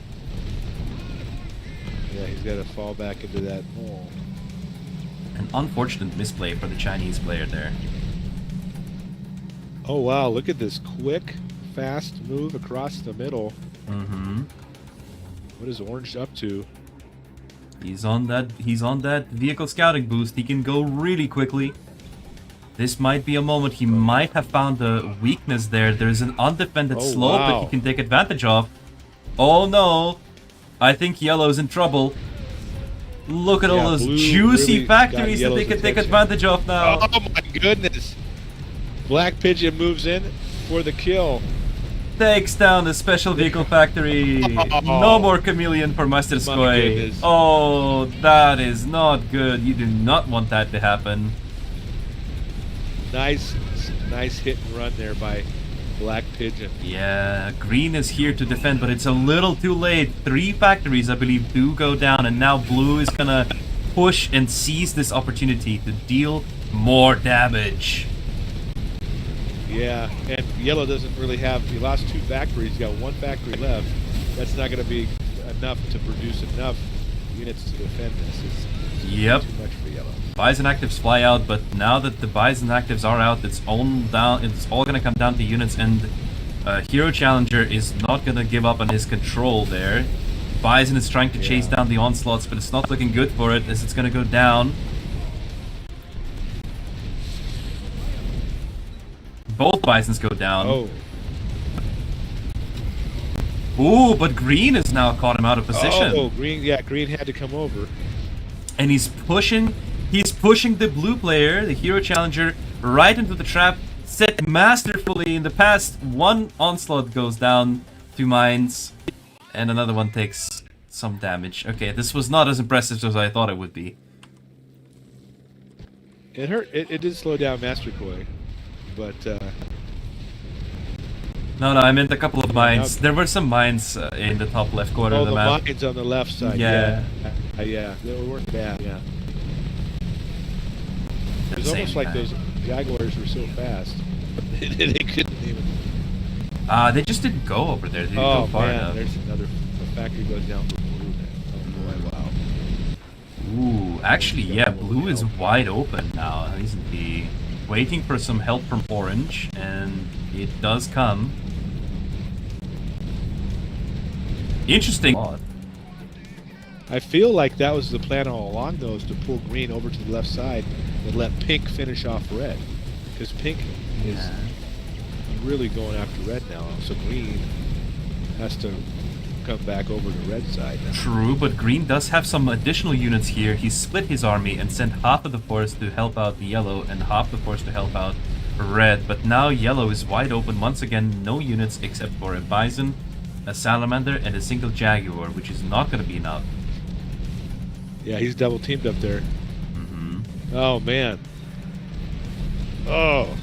Yeah, he's got to fall back into that hole. An unfortunate misplay for the Chinese player there. Oh wow, look at this quick, fast move across the middle. Mm-hmm. What is Orange up to? He's on that vehicle scouting boost. He can go really quickly. This might be a moment he might have found a weakness there. There's an undefended slope that he can take advantage of. Oh no! I think Yellow's in trouble. Look at all those juicy really factories that they can take advantage of now. Oh my goodness! Black Pigeon moves in for the kill. Takes down the special vehicle factory. No more chameleon for Master Skoy. Oh, that is not good. You do not want that to happen. Nice hit and run there by Black Pigeon. Yeah, green is here to defend, but it's a little too late. 3 factories, I believe, do go down, and now blue is gonna push and seize this opportunity to deal more damage. Yeah, and yellow doesn't really have. He lost 2 factories. He's got 1 factory left. That's not going to be enough to produce enough units to defend this. It's too much for yellow. Bison actives fly out, but now that the Bison actives are out, it's all going to come down to units, and Hero Challenger is not going to give up on his control there. Bison is trying to chase down the onslaughts, but it's not looking good for it, as it's going to go down. Both Bisons go down. Oh. Ooh, but green has now caught him out of position. Oh, green had to come over. And he's pushing the blue player, the Hero Challenger, right into the trap, set masterfully in the past. 1 onslaught goes down, 2 mines, and another one takes some damage. Okay, this was not as impressive as I thought it would be. It hurt. It did slow down Master Koi, but no, I meant a couple of mines. There were some mines in the top left corner of the map. Oh, the mines on the left side. Yeah, they weren't bad. Yeah, it was almost like those Jaguars were so fast. They couldn't even. They just didn't go over there. They didn't go far enough. There's another factory goes down for blue. Oh boy, wow. Ooh, actually, yeah, blue is wide open now, isn't he? Waiting for some help from orange, and it does come. Interesting. I feel like that was the plan all along, though, is to pull green over to the left side and let pink finish off red, because pink is really going after red now, so green has to come back over to red side now. True, but green does have some additional units here. He split his army and sent half of the force to help out the yellow and half the force to help out red, but now yellow is wide open once again. No units except for a bison, a salamander, and a single jaguar, which is not going to be enough. Yeah, he's double teamed up there. Oh man. Oh.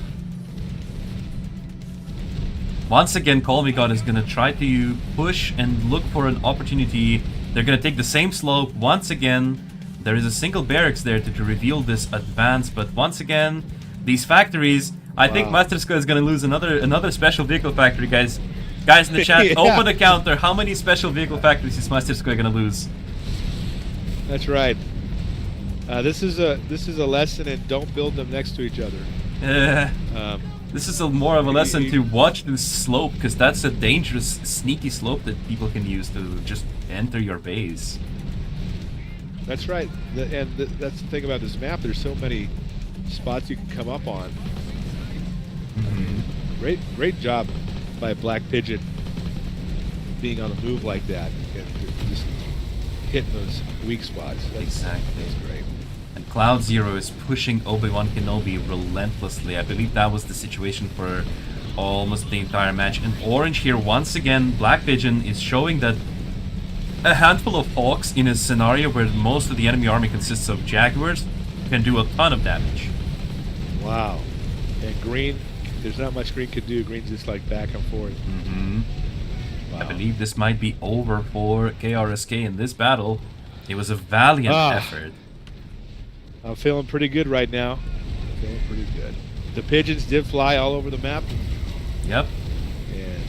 Once again, Colmigon is going to try to push and look for an opportunity. They're going to take the same slope once again. There is a single barracks there to reveal this advance, but once again, these factories. I think Mastersko is going to lose another special vehicle factory, guys. Guys in the chat, open a counter. How many special vehicle factories is Mastersko going to lose? That's right. This is a lesson in don't build them next to each other. This is more of a lesson to watch this slope, because that's a dangerous, sneaky slope that people can use to just enter your base. That's right, that's the thing about this map. There's so many spots you can come up on. Great job by Black Pigeon being on the move like that. And just hitting those weak spots. Exactly. That's great. And Cloud Zero is pushing Obi-Wan Kenobi relentlessly. I believe that was the situation for almost the entire match. And Orange here, once again, Black Pigeon is showing that a handful of Hawks in a scenario where most of the enemy army consists of Jaguars can do a ton of damage. Wow. And Green, there's not much Green could do. Green's just like back and forth. Mm-hmm. Wow. I believe this might be over for KRSK in this battle. It was a valiant effort. I'm feeling pretty good right now. Feeling pretty good. The pigeons did fly all over the map. Yep. And,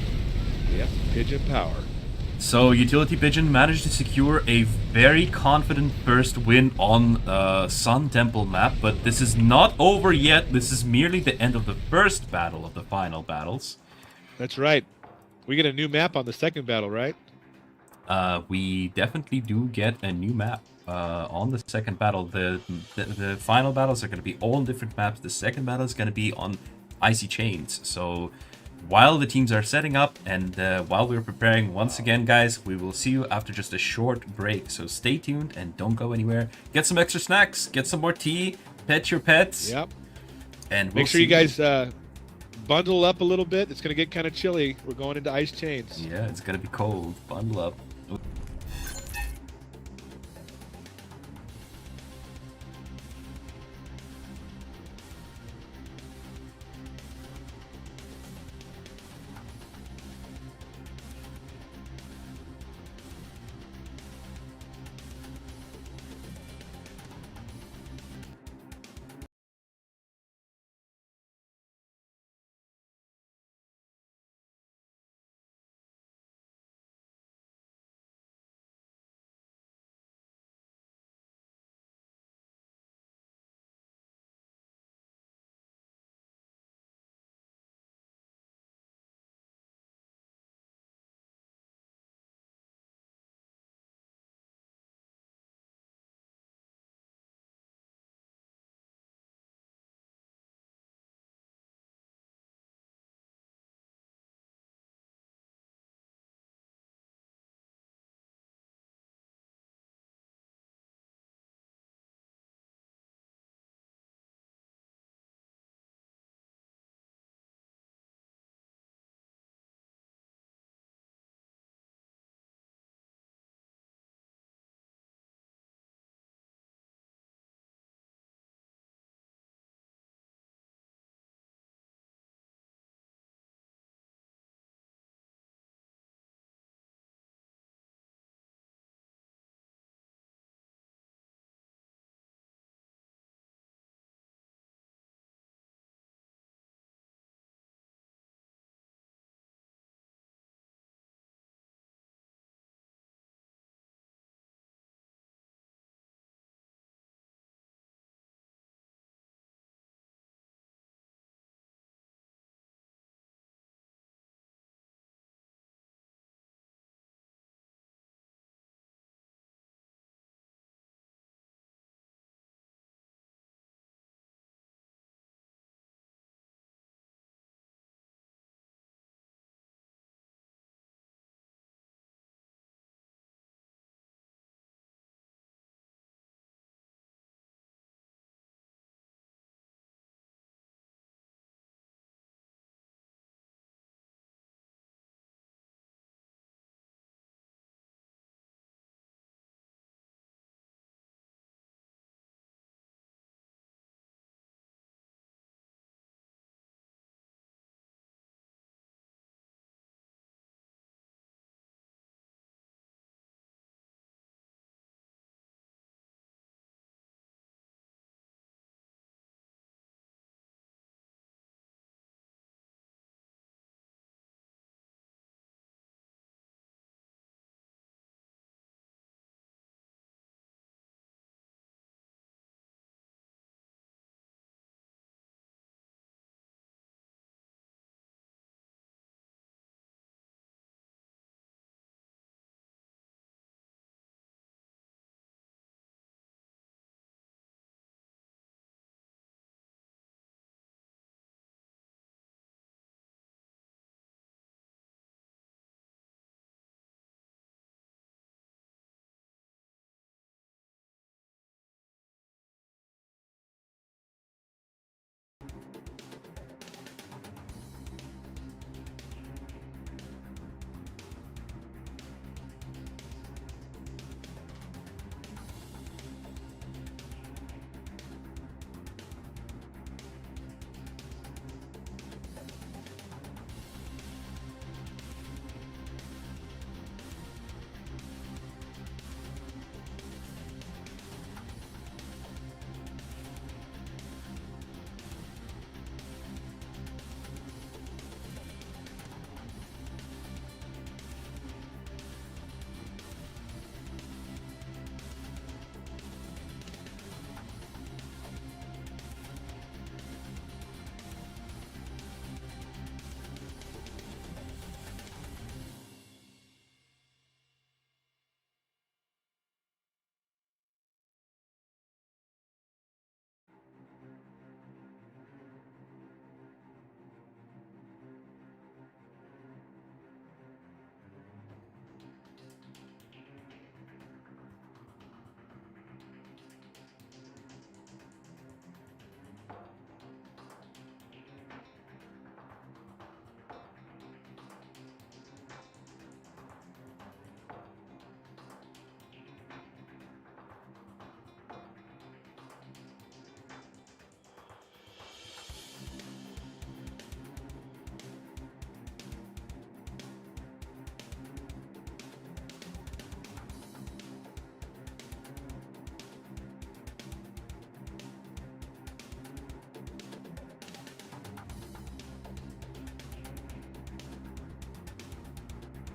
yep, pigeon power. So Utility Pigeon managed to secure a very confident first win on Sun Temple map, but this is not over yet. This is merely the end of the first battle of the final battles. That's right. We get a new map on the second battle, right? We definitely do get a new map on the second battle. The final battles are going to be all different maps. The second battle is going to be on Icy Chains. So while the teams are setting up and while we're preparing, once again, guys, we will see you after just a short break. So stay tuned and don't go anywhere. Get some extra snacks, get some more tea, pet your pets. Yep. And make sure you guys bundle up a little bit. It's going to get kind of chilly. We're going into Ice Chains. Yeah, it's going to be cold. Bundle up.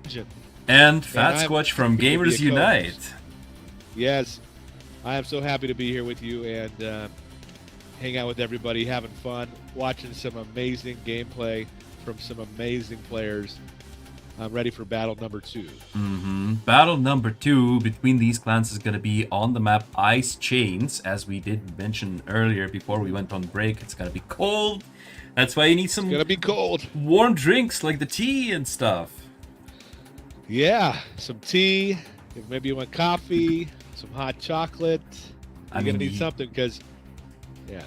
Dungeon. And Fat I'm Squatch from happy to be Gamers a co-host. Unite. Yes, I am so happy to be here with you and hang out with everybody, having fun, watching some amazing gameplay from some amazing players. I'm ready for battle number 2. Battle number 2 between these clans is going to be on the map Ice Chains. As we did mention earlier before we went on break, it's going to be cold. That's why you need some It's gonna be cold. warm drinks like the tea and stuff. Yeah, some tea. If maybe you want coffee, some hot chocolate. You're gonna need something because, yeah.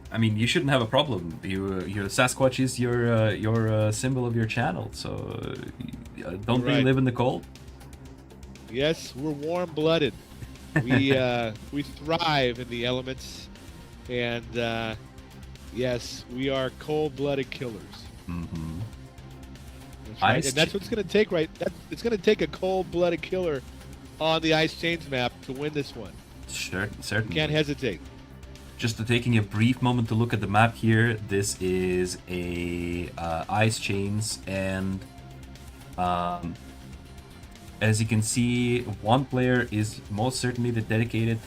I mean, you shouldn't have a problem. Your Sasquatch is your symbol of your channel, so don't really Right. live in the cold. Yes, we're warm-blooded. We thrive in the elements, and yes, we are cold-blooded killers. That's right. And that's what it's going to take, right? It's going to take a cold-blooded killer on the Ice Chains map to win this one. Sure, certainly. Can't hesitate. Just taking a brief moment to look at the map here. This is a Ice Chains, and as you can see, one player is most certainly the dedicated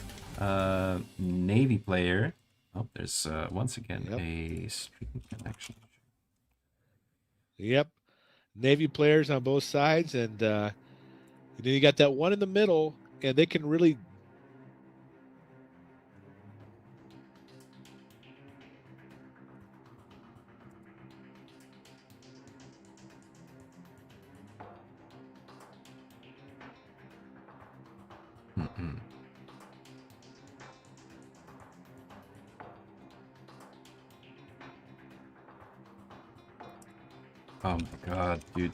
Navy player. Oh, there's once again a stream connection. Yep. Navy players on both sides, and then you got that one in the middle, and they can really. Oh my god, dude.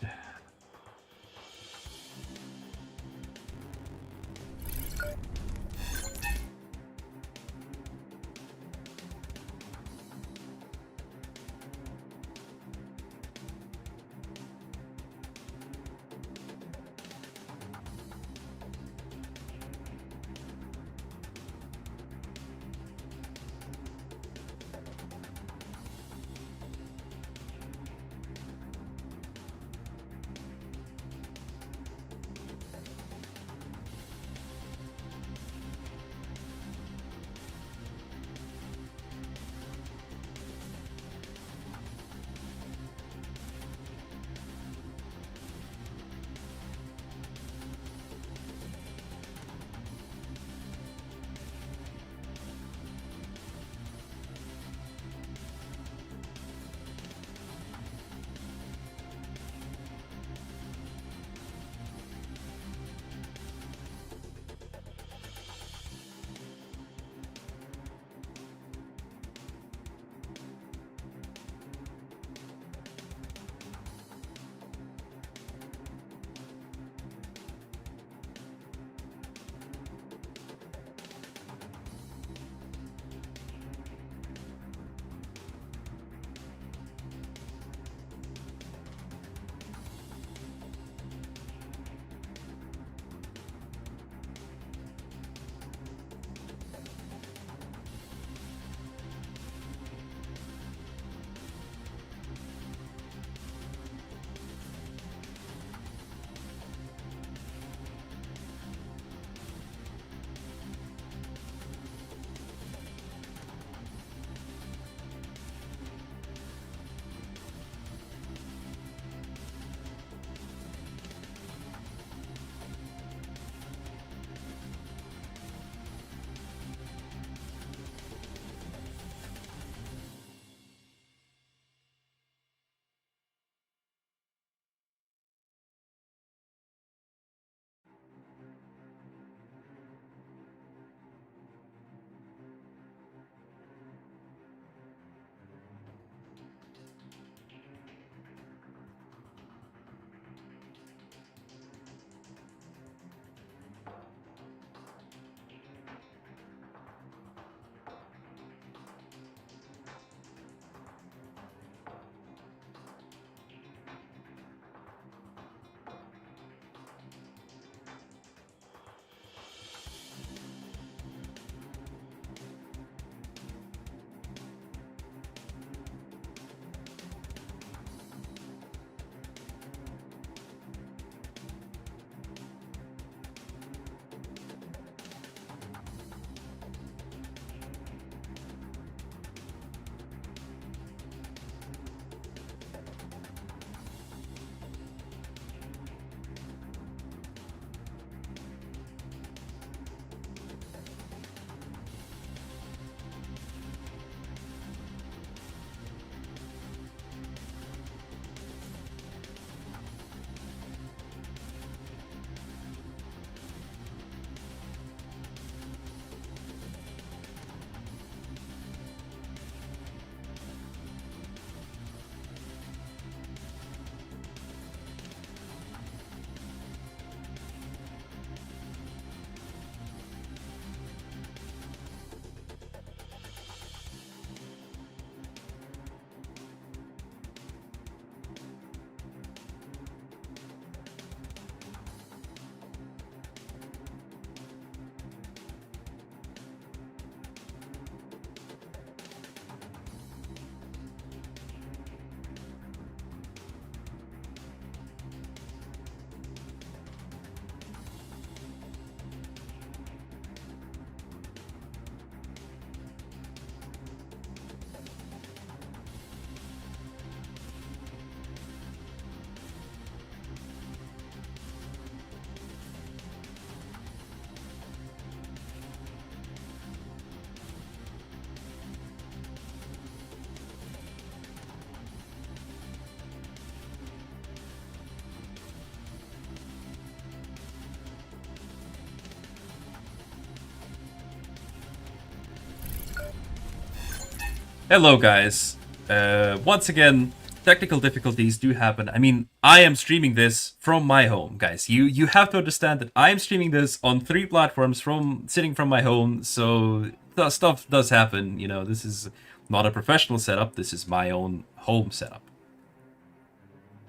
Hello, guys. Once again, technical difficulties do happen. I mean, I am streaming this from my home, guys. You have to understand that I am streaming this on 3 platforms sitting from my home, so stuff does happen. You know, this is not a professional setup. This is my own home setup.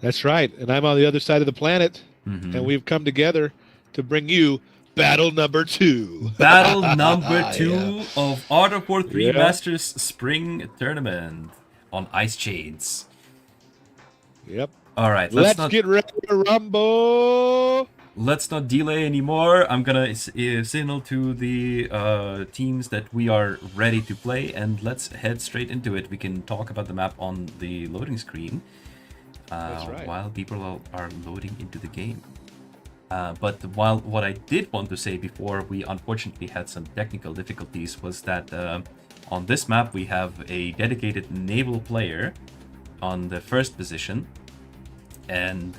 That's right. And I'm on the other side of the planet, and we've come together to bring you battle number 2. Battle number 2 of Art of War 3 Yeah. Masters Spring Tournament on Ice Chains. Yep. All right, Let's get ready to rumble. Let's not delay anymore. I'm gonna signal to the teams that we are ready to play, and let's head straight into it. We can talk about the map on the loading screen That's right. while people are loading into the game. But what I did want to say before we unfortunately had some technical difficulties was that on this map we have a dedicated naval player on the first position, and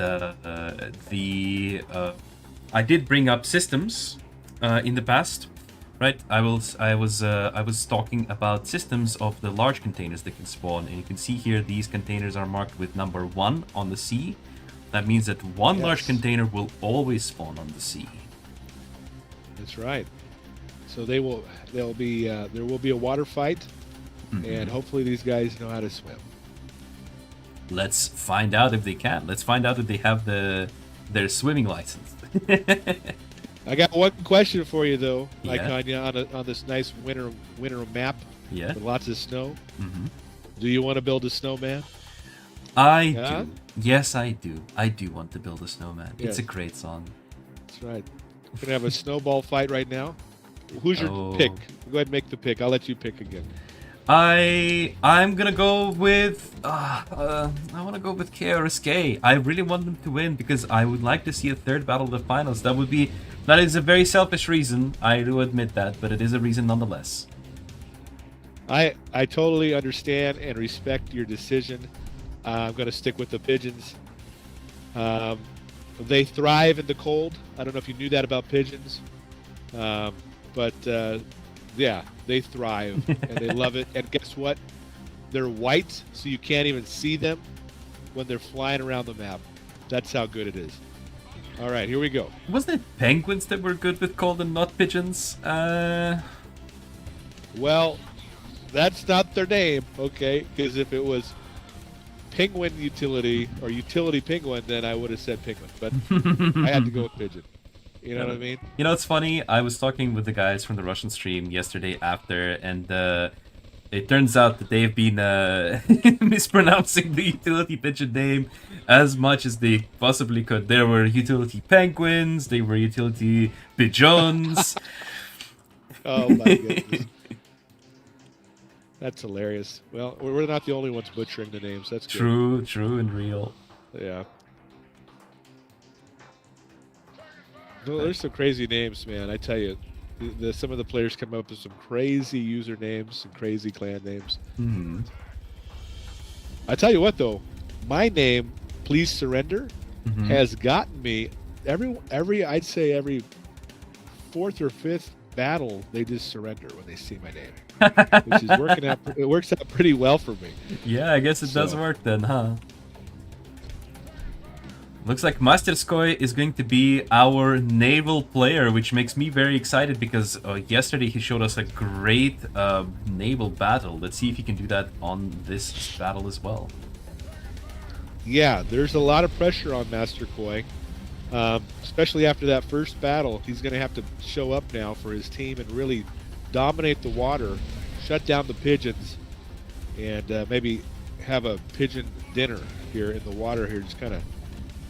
I did bring up systems in the past, right? I was talking about systems of the large containers that can spawn, and you can see here these containers are marked with number 1 on the sea. That means that one large container will always spawn on the sea. That's right. So there will be a water fight, and hopefully these guys know how to swim. Let's find out if they can. Let's find out if they have their swimming license. I got one question for you though, Yeah. Icania, on this nice winter map Yeah. with lots of snow. Do you want to build a snowman? I Yeah? do. Yes, I do. I do want to build a snowman. It's Yes. a great song. That's right. We're gonna have a snowball fight right now. Who's your pick? Go ahead and make the pick. I'll let you pick again. I'm gonna go with I want to go with KRSK. I really want them to win because I would like to see a third battle of the finals. That is a very selfish reason. I do admit that, but it is a reason nonetheless. I totally understand and respect your decision. I'm going to stick with the pigeons. They thrive in the cold. I don't know if you knew that about pigeons, but yeah, they thrive and they love it. And guess what? They're white, so you can't even see them when they're flying around the map. That's how good it is. All right, here we go. Wasn't it penguins that were good with cold and not pigeons? Well, that's not their name, okay? Because if it was penguin utility or utility penguin, then I would have said penguin. But I had to go with pigeon. You know what I mean? You know, it's funny. I was talking with the guys from the Russian stream yesterday after, and it turns out that they've been mispronouncing the utility pigeon name as much as they possibly could. There were utility penguins, they were utility pigeons. Oh my goodness. That's hilarious. Well, we're not the only ones butchering the names. That's good. True and real. Yeah. No, there's some crazy names, man. I tell you, some of the players come up with some crazy usernames, some crazy clan names. I tell you what, though, my name, Please Surrender, has gotten me I'd say every 4th or 5th battle, they just surrender when they see my name, which is working out. It works out pretty well for me. Yeah, I guess it does work then, huh? Looks like Masterskoy is going to be our naval player, which makes me very excited because yesterday he showed us a great naval battle. Let's see if he can do that on this battle as well. Yeah, there's a lot of pressure on Master Koi, especially after that first battle. He's going to have to show up now for his team and really dominate the water, shut down the pigeons, and maybe have a pigeon dinner here in the water here, just kind of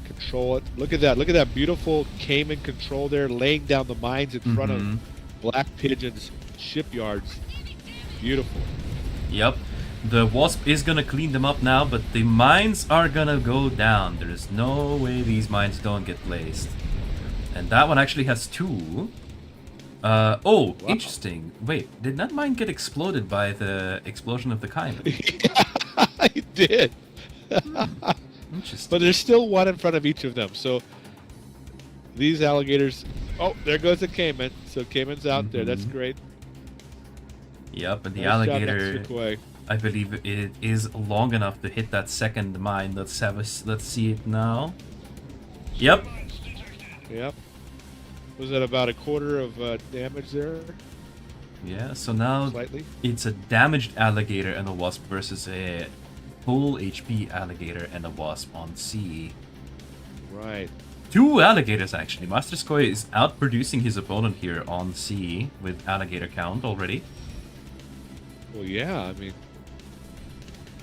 control it. Look at that. Look at that beautiful Cayman control there, laying down the mines in front of Black Pigeon's shipyards. Beautiful. Yep. The Wasp is gonna clean them up now, but the mines are gonna go down. There is no way these mines don't get placed. And that one actually has 2. Wow. Interesting. Wait, did that mine get exploded by the explosion of the Cayman? Yeah, I did. Interesting. But there's still one in front of each of them. So these alligators... Oh, there goes the Cayman. So Cayman's out there. That's great. Yep, and the Nice job, alligator... Master Koi. I believe it is long enough to hit that second mine. Let's see it now. Yep. Yep. Was that about a quarter of damage there? Yeah, so now Slightly. it's a damaged alligator and a wasp versus a full HP alligator and a wasp on C. Right. 2 alligators actually. Master Skoy is outproducing his opponent here on C with alligator count already. Well, yeah, I mean,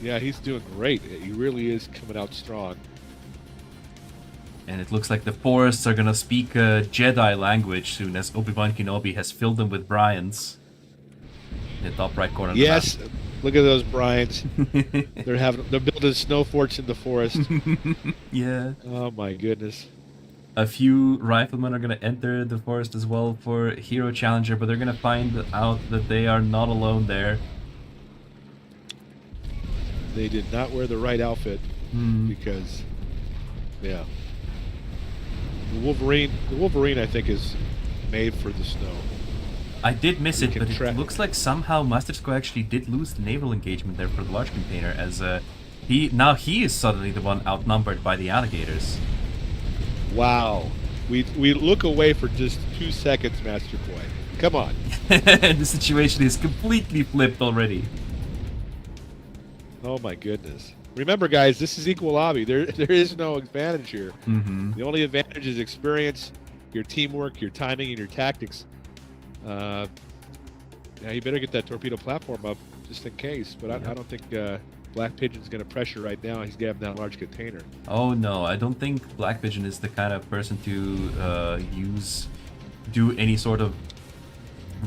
yeah, he's doing great. He really is coming out strong. And it looks like the forests are gonna speak Jedi language soon, as Obi-Wan Kenobi has filled them with Bryans. In the top right corner. Yes, look at those Bryans. They're building snow forts in the forest. Yeah. Oh my goodness. A few riflemen are gonna enter the forest as well for Hero Challenger, but they're gonna find out that they are not alone there. They did not wear the right outfit because, yeah. The Wolverine, I think, is made for the snow. I did miss it, can but track- it looks like somehow Master Skoy actually did lose the naval engagement there for the large container, as he is suddenly the one outnumbered by the alligators. Wow. We look away for just 2 seconds, Master Boy. Come on. The situation is completely flipped already. Oh my goodness. Remember, guys, this is equal lobby. There is no advantage here. Mm-hmm. The only advantage is experience, your teamwork, your timing, and your tactics. Yeah, you better get that torpedo platform up just in case. But I don't think Black Pigeon's going to pressure right now. He's grabbing that large container. Oh no, I don't think Black Pigeon is the kind of person to do any sort of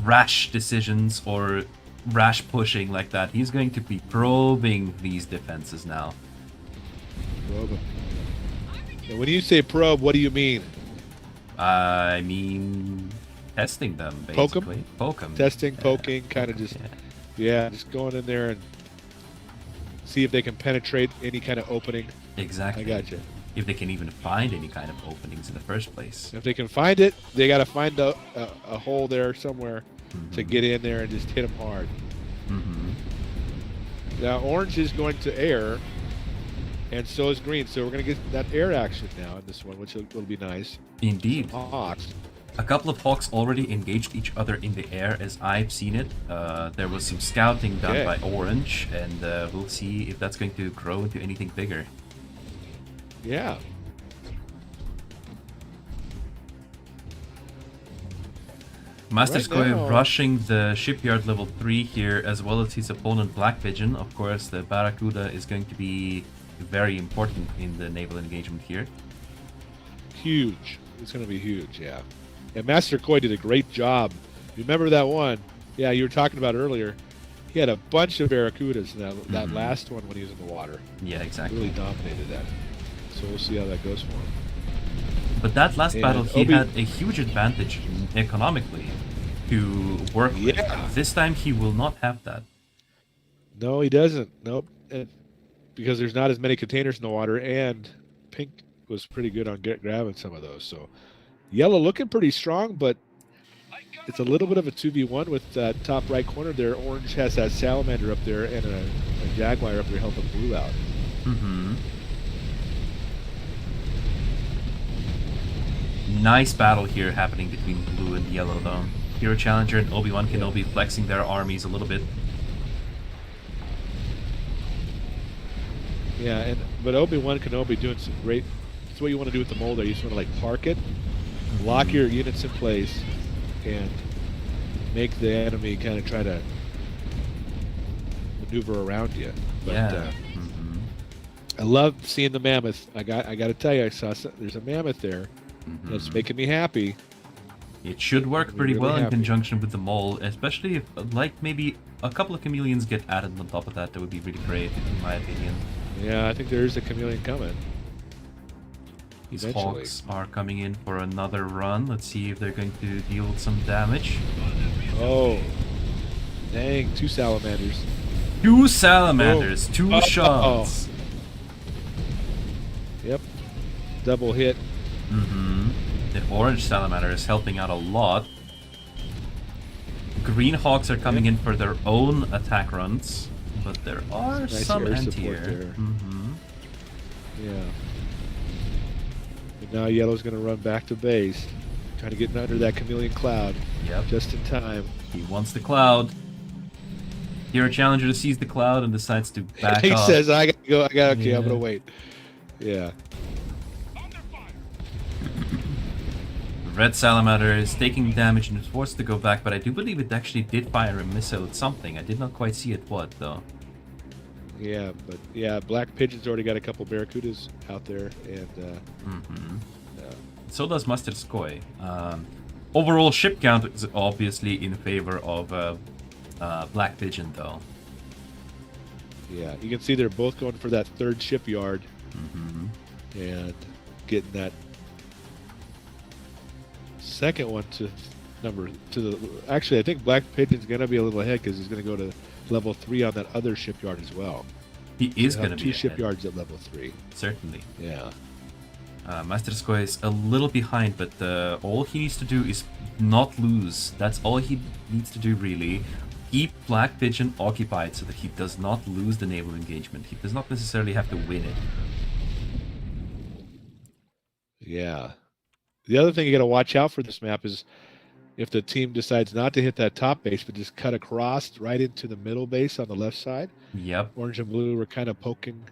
rash decisions or rash pushing like that. He's going to be probing these defenses now. Probe. And when you say probe, what do you mean? I mean, testing them, basically. Poke them. Testing, poking, kind of just, just going in there and see if they can penetrate any kind of opening. Exactly. I got you. If they can even find any kind of openings in the first place. If they can find it, they got to find a hole there somewhere to get in there and just hit them hard. Now, orange is going to air, and so is green. So we're going to get that air action now in this one, which will be nice. Indeed. Some hawks. A couple of hawks already engaged each other in the air, as I've seen it. There was some scouting done by orange, and we'll see if that's going to grow into anything bigger. Yeah. Master Right Skoy now- rushing the shipyard level 3 here, as well as his opponent Black Pigeon. Of course, the Barracuda is going to be very important in the naval engagement here. Huge. It's going to be huge, yeah. And Master Koi did a great job. Remember that one? Yeah, you were talking about earlier. He had a bunch of Barracudas in that last one when he was in the water. Yeah, exactly. Really dominated that. So we'll see how that goes for him. But that last And battle, he Obi- had a huge advantage economically to work with. This time, he will not have that. No, he doesn't. Nope. Because there's not as many containers in the water, and pink was pretty good on grabbing some of those. So yellow looking pretty strong, but it's a little bit of a 2v1 with that top right corner there. Orange has that salamander up there and a jaguar up there helping blue out. Nice battle here happening between blue and yellow, though. Hero Challenger and Obi-Wan Kenobi flexing their armies a little bit. Yeah, but Obi-Wan Kenobi doing some great. That's what you want to do with the mole there. You just want to like park it, lock your units in place, and make the enemy kind of try to maneuver around you. But, I love seeing the mammoth. I got to tell you, there's a mammoth there. That's making me happy. It should work pretty really well in happy. conjunction with the mole, especially if, like, maybe a couple of chameleons get added on top of that. That would be really great, in my opinion. Yeah, I think there is a chameleon coming. These Eventually. hawks are coming in for another run. Let's see if they're going to deal some damage. Oh, dang! 2 salamanders. 2 salamanders, 2 shots. Yep, double hit. The orange salamander is helping out a lot. Green hawks are coming in for their own attack runs. but there are Nice some air anti-air. support there. Mm-hmm. Yeah. And now yellow's going to run back to base, trying to get under that chameleon cloud. Yep. Just in time. He wants the cloud. Hero Challenger sees the cloud and decides to back He off. says, I got to go. Okay, Yeah. I'm going to wait. Yeah. Red Salamander is taking damage and is forced to go back, but I do believe it actually did fire a missile at something. I did not quite see at what, though. Yeah, but yeah, Black Pigeon's already got a couple Barracudas out there, and So does Master Skoi. Overall ship count is obviously in favor of Black Pigeon, though. yeah, you can see they're both going for that third shipyard and getting that second one to actually, I think Black Pigeon's going to be a little ahead because he's going to go to level 3 on that other shipyard as well. He is He'll going have to be two shipyards at level 3. Certainly. Yeah. Master Skoi is a little behind, but all he needs to do is not lose. That's all he needs to do, really. Keep Black Pigeon occupied so that he does not lose the naval engagement. He does not necessarily have to win it. Yeah. The other thing you got to watch out for this map is if the team decides not to hit that top base, but just cut across right into the middle base on the left side. Yep. Orange and blue were kind of poking,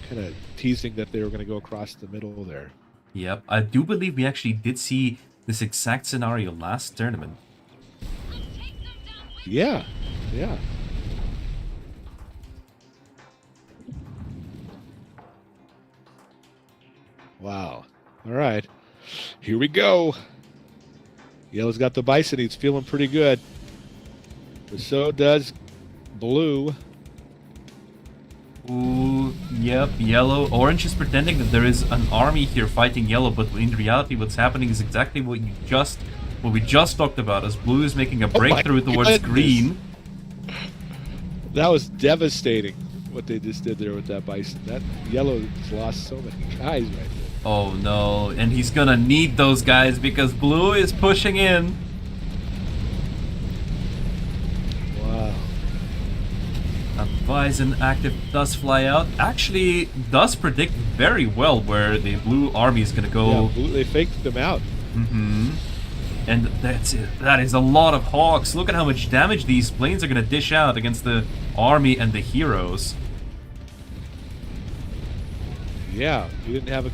kind of teasing that they were going to go across the middle there. Yep. I do believe we actually did see this exact scenario last tournament. Yeah. Yeah. Wow. All right. Here we go. Yellow's got the bison. He's feeling pretty good. But so does blue. Ooh, yep, yellow. Orange is pretending that there is an army here fighting yellow, but in reality what's happening is exactly what we just talked about, as blue is making a breakthrough towards goodness. green. That was devastating what they just did there with that bison. That yellow's lost so many guys right there. Oh no, and he's gonna need those guys because blue is pushing in. Wow. A bison active does fly out. Actually, does predict very well where the blue army is gonna go. Yeah, blue, they faked them out. And that's it. That is a lot of hawks. Look at how much damage these planes are gonna dish out against the army and the heroes. Yeah, he didn't have a.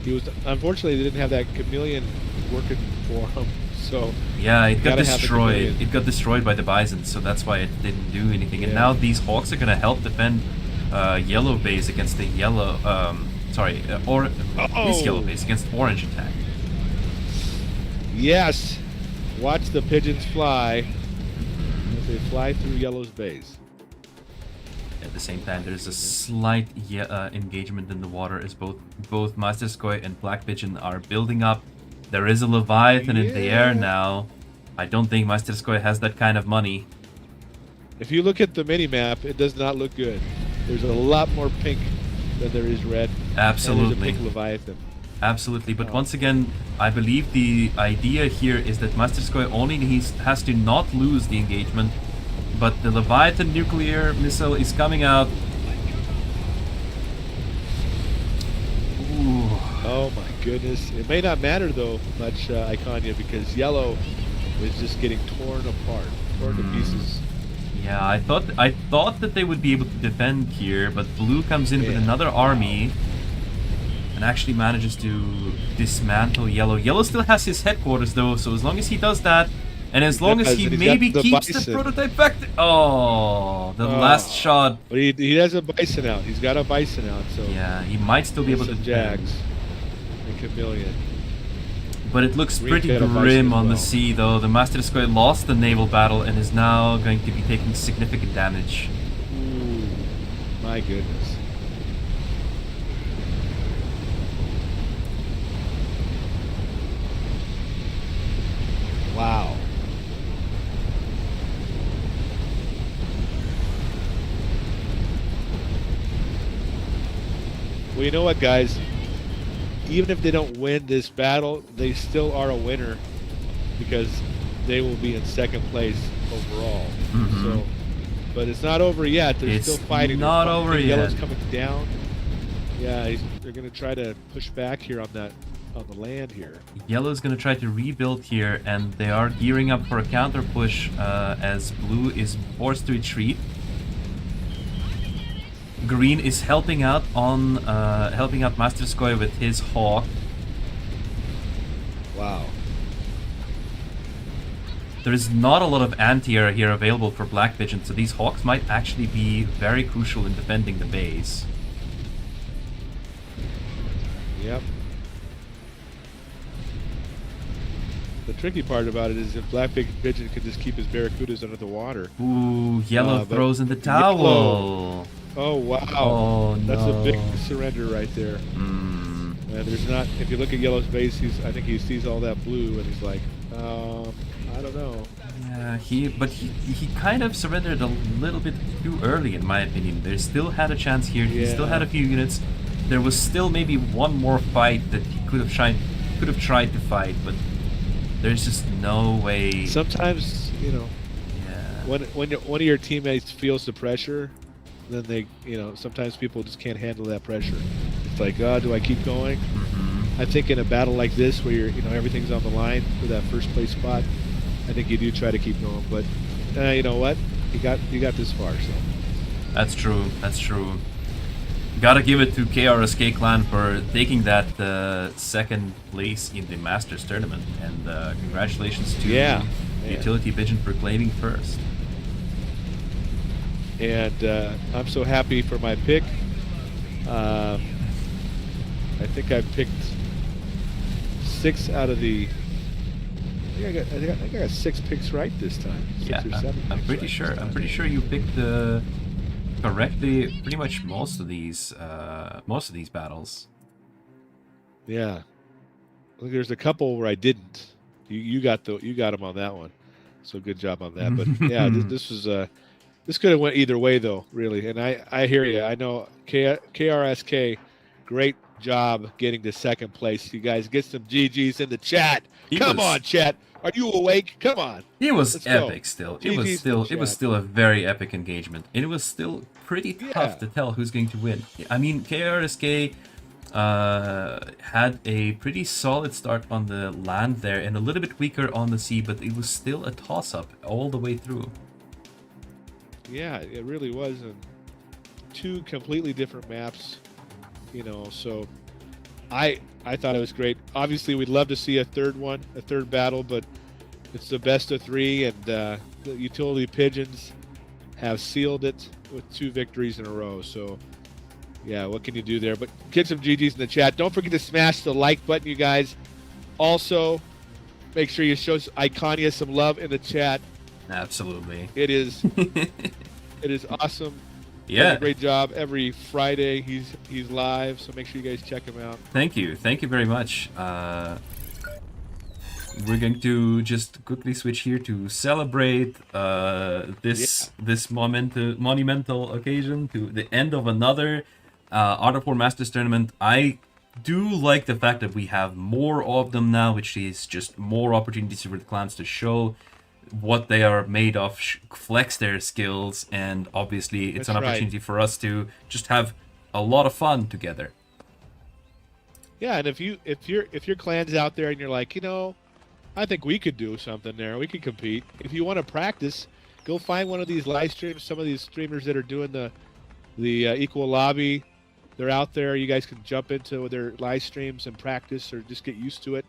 He was unfortunately they didn't have that chameleon working for him. So yeah, it got gotta have the destroyed. chameleon. It got destroyed by the bison, so that's why it didn't do anything. And Yeah. now these hawks are gonna help defend yellow base against the yellow. This yellow base against orange attack. Yes, watch the pigeons fly as they fly through yellow's base. At the same time, there's a slight engagement in the water as both Master Skoi and Black Pigeon are building up. There is a Leviathan in the air now. I don't think Master Skoi has that kind of money. If you look at the mini map, it does not look good. There's a lot more pink than there is red. Absolutely. And there's a pink Leviathan. Absolutely, but once again, I believe the idea here is that Master Skoi only has to not lose the engagement, but the Leviathan nuclear missile is coming out. Ooh. Oh my goodness. It may not matter though much, Iconia, because yellow is just getting torn apart, torn to pieces. Yeah, I thought that they would be able to defend here, but blue comes in with another army and actually manages to dismantle yellow. Yellow still has his headquarters though, so as long as he does that, and as long as he maybe keeps the prototype back. Oh, the last shot. But he has a bison out. He's got a bison out, so yeah, he might still be able to jags. And chameleon. But it looks Green pretty cat of bison grim as on the well. sea though. The Master Skoi lost the naval battle and is now going to be taking significant damage. Ooh, my goodness. Wow. Well, you know what, guys? Even if they don't win this battle, they still are a winner because they will be in second place overall. So But it's not over yet. They're It's still fighting. not They're fighting. over Yellow's yet. coming down. Yeah, they're going to try to push back here on the land here. Yellow's gonna try to rebuild here, and they are gearing up for a counter push as Blue is forced to retreat. Green is helping out Master Skoy with his Hawk. Wow. There is not a lot of anti-air here available for Black Pigeon, so these Hawks might actually be very crucial in defending the base. Yep. The tricky part about it is if Black Pigeon can just keep his Barracudas under the water. Ooh, Yellow but throws in the towel. Yellow. Oh, wow. Oh, no. That's a big surrender right there. Mm. And there's not, if you look at Yellow's base, I think he sees all that blue and he's like, I don't know. Yeah, he kind of surrendered a little bit too early, in my opinion. They still had a chance here. He still had a few units. There was still maybe one more fight that he could have tried to fight, but there's just no way. Sometimes, you know, when one of your teammates feels the pressure, then they, you know, sometimes people just can't handle that pressure. It's like, oh, do I keep going? I think in a battle like this, where you're, you know, everything's on the line for that first place spot, I think you do try to keep going. But you know what? You got this far, so. That's true. That's true. Gotta give it to KRSK Clan for taking that second place in the Masters tournament, and congratulations to Utility Pigeon for claiming first. And I'm so happy for my pick. I think I picked 6 out of the. I think I got 6 picks right this time. 6 or 7 I'm pretty right sure. I'm pretty sure you picked correctly pretty much most of these battles. Yeah. I think there's a couple where I didn't. You got them on that one. So good job on that. But yeah, this was this could have went either way though, really. And I hear you. I know KRSK, great job getting to second place. You guys get some GGs in the chat. Come on, chat. Are you awake? Come on. It was epic still. It was still a very epic engagement. It was still pretty tough to tell who's going to win. I mean, KRSK had a pretty solid start on the land there and a little bit weaker on the sea, but it was still a toss-up all the way through. Yeah, it really was. And 2 completely different maps, you know, so I thought it was great. Obviously, we'd love to see a third battle, but it's the best of 3, and the Utility Pigeons have sealed it with 2 victories in a row. So, yeah, what can you do there? But get some GGs in the chat. Don't forget to smash the like button, you guys. Also, make sure you show Iconia some love in the chat. Absolutely. It is awesome. Yeah, great job. Every Friday he's live, so make sure you guys check him out. Thank you very much. We're going to just quickly switch here to celebrate this monumental occasion, to the end of another Art of War Masters tournament. I do like the fact that we have more of them now, which is just more opportunities for the clans to show what they are made of, flex their skills, and obviously it's an opportunity for us to just have a lot of fun together. Yeah, and if your clan's out there and you're like, you know, I think we could do something there, we could compete. If you want to practice, go find one of these live streams. Some of these streamers that are doing the equal lobby, they're out there. You guys can jump into their live streams and practice, or just get used to it.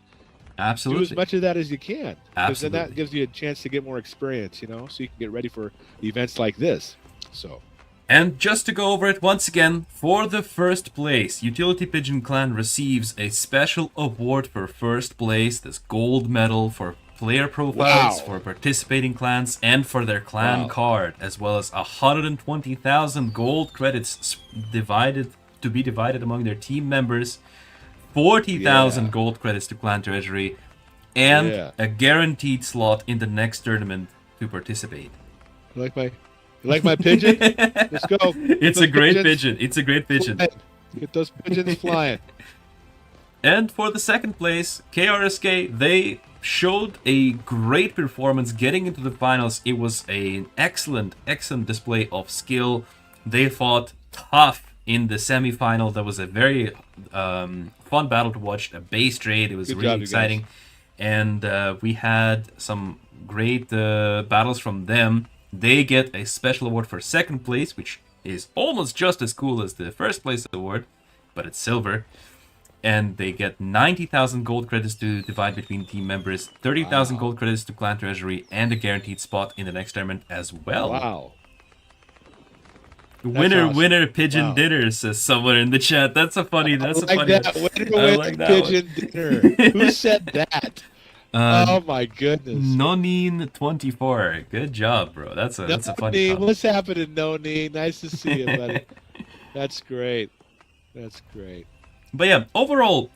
Absolutely. Do as much of that as you can. Because then Absolutely. that gives you a chance to get more experience, you know, so you can get ready for events like this. So. And just to go over it once again, for the first place, Utility Pigeon Clan receives a special award for first place, this gold medal for player profiles for participating clans and for their clan card, as well as 120,000 gold credits to be divided among their team members, 40,000 gold credits to clan treasury, and a guaranteed slot in the next tournament to participate. You like my pigeon? Let's go. It's a great pigeon. It's a great pigeon. Get those pigeons flying. And for the second place, KRSK, they showed a great performance getting into the finals. It was an excellent display of skill. They fought tough in the semifinal. That was a very fun battle to watch. A base trade. It was Good really job, you exciting. guys. And we had some great battles from them. They get a special award for second place, which is almost just as cool as the first place award, but it's silver. And they get 90,000 gold credits to divide between team members, 30,000 Wow. gold credits to clan treasury, and a guaranteed spot in the next tournament as well. Wow. Winner, awesome. winner, pigeon Wow. dinner, says someone in the chat. That's a funny. That's a like funny. that. Winner, I winner, like that pigeon dinner. Who said that? Oh my goodness. Nonin24. Good job, bro. That's a funny. Nonine, what's happening, Nonine? Nice to see you, buddy. That's great. That's great. But yeah, overall,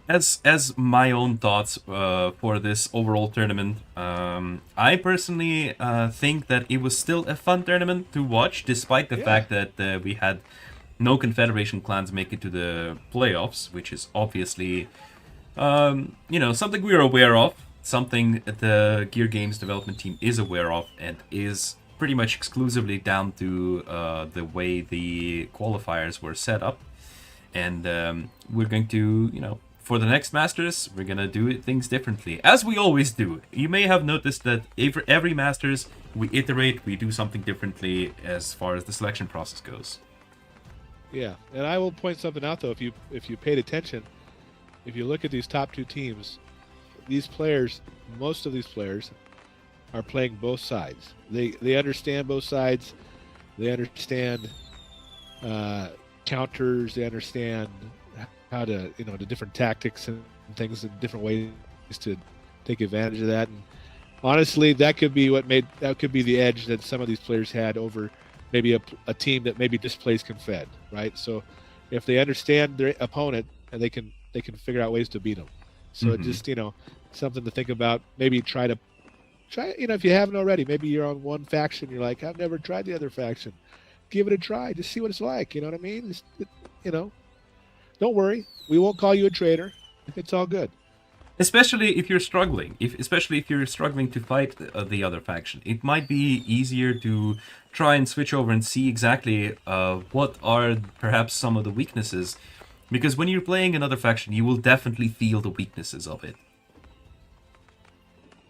as my own thoughts for this overall tournament, I personally think that it was still a fun tournament to watch, despite the fact that we had no Confederation clans make it to the playoffs, which is obviously, something we're aware of, something the Gear Games development team is aware of, and is pretty much exclusively down to the way the qualifiers were set up. And we're going to, for the next Masters, we're going to do things differently, as we always do. You may have noticed that every Masters, we iterate, we do something differently as far as the selection process goes. Yeah, and I will point something out, though. If you paid attention, if you look at these top two teams, these players, most of these players, are playing both sides. They understand both sides. They understand counters. They understand how to, the different tactics and things and different ways to take advantage of that. And honestly, that could be the edge that some of these players had over maybe a team that maybe just plays Confed, right? So if they understand their opponent, and they can figure out ways to beat them. So it just, something to think about. Maybe try, if you haven't already, maybe you're on one faction, you're like, I've never tried the other faction. Give it a try. Just see what it's like. You know what I mean? Just, don't worry. We won't call you a traitor. It's all good. Especially if you're struggling. Especially if you're struggling to fight the other faction. It might be easier to try and switch over and see exactly what are perhaps some of the weaknesses. Because when you're playing another faction, you will definitely feel the weaknesses of it.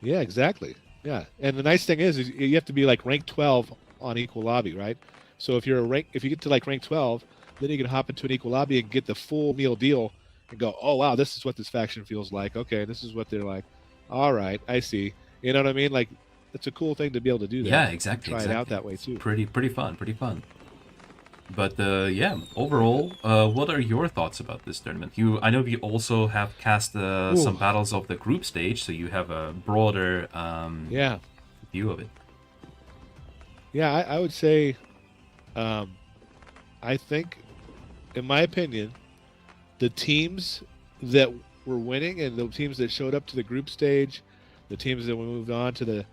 Yeah, exactly. Yeah, and the nice thing is you have to be like rank 12 on equal lobby, right? So if you get to like rank 12, then you can hop into an equal lobby and get the full meal deal and go, oh wow, this is what this faction feels like. Okay, this is what they're like. All right, I see. You know what I mean? Like, it's a cool thing to be able to do that. Yeah, exactly. Try it out that way too. Pretty fun. But yeah, overall, what are your thoughts about this tournament? I know you also have cast some battles of the group stage, so you have a broader view of it. Yeah, I would say, I think, in my opinion, the teams that were winning and the teams that showed up to the group stage, the teams that moved on to the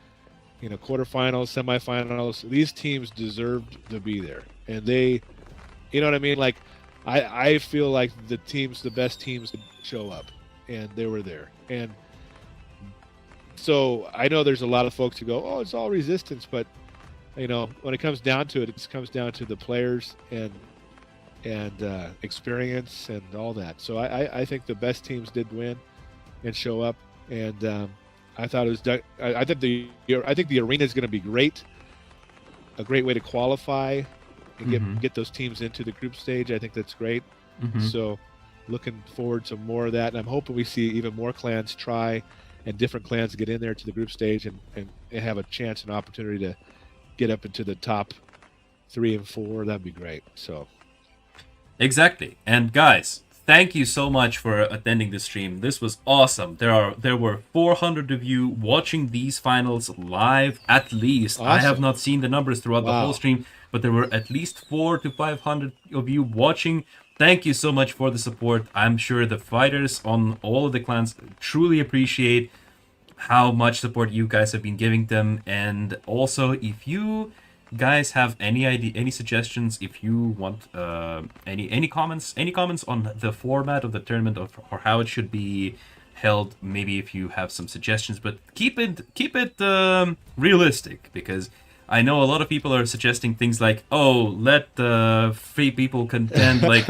quarterfinals, semifinals, these teams deserved to be there. And they, you know what I mean? Like, I feel like the best teams show up, and they were there. And so I know there's a lot of folks who go, oh, it's all resistance. But, when it comes down to it, it comes down to the players and experience and all that. So I think the best teams did win and show up. And I thought it was. I think the arena is going to be great. A great way to qualify and get those teams into the group stage. I think that's great. So looking forward to more of that. And I'm hoping we see even more clans try and different clans get in there to the group stage and have a chance and opportunity to get up into the top 3 and 4. That'd be great. So exactly. And guys, thank you so much for attending the stream. This was awesome. There were 400 of you watching these finals live at least. Awesome. I have not seen the numbers throughout the Wow. whole stream, but there were at least 400 to 500 of you watching. Thank you so much for the support. I'm sure the fighters on all of the clans truly appreciate how much support you guys have been giving them. And also, if you guys have any suggestions, if you want any comments on the format of the tournament or how it should be held. Maybe if you have some suggestions, but keep it realistic, because I know a lot of people are suggesting things like, oh, let 3 people contend like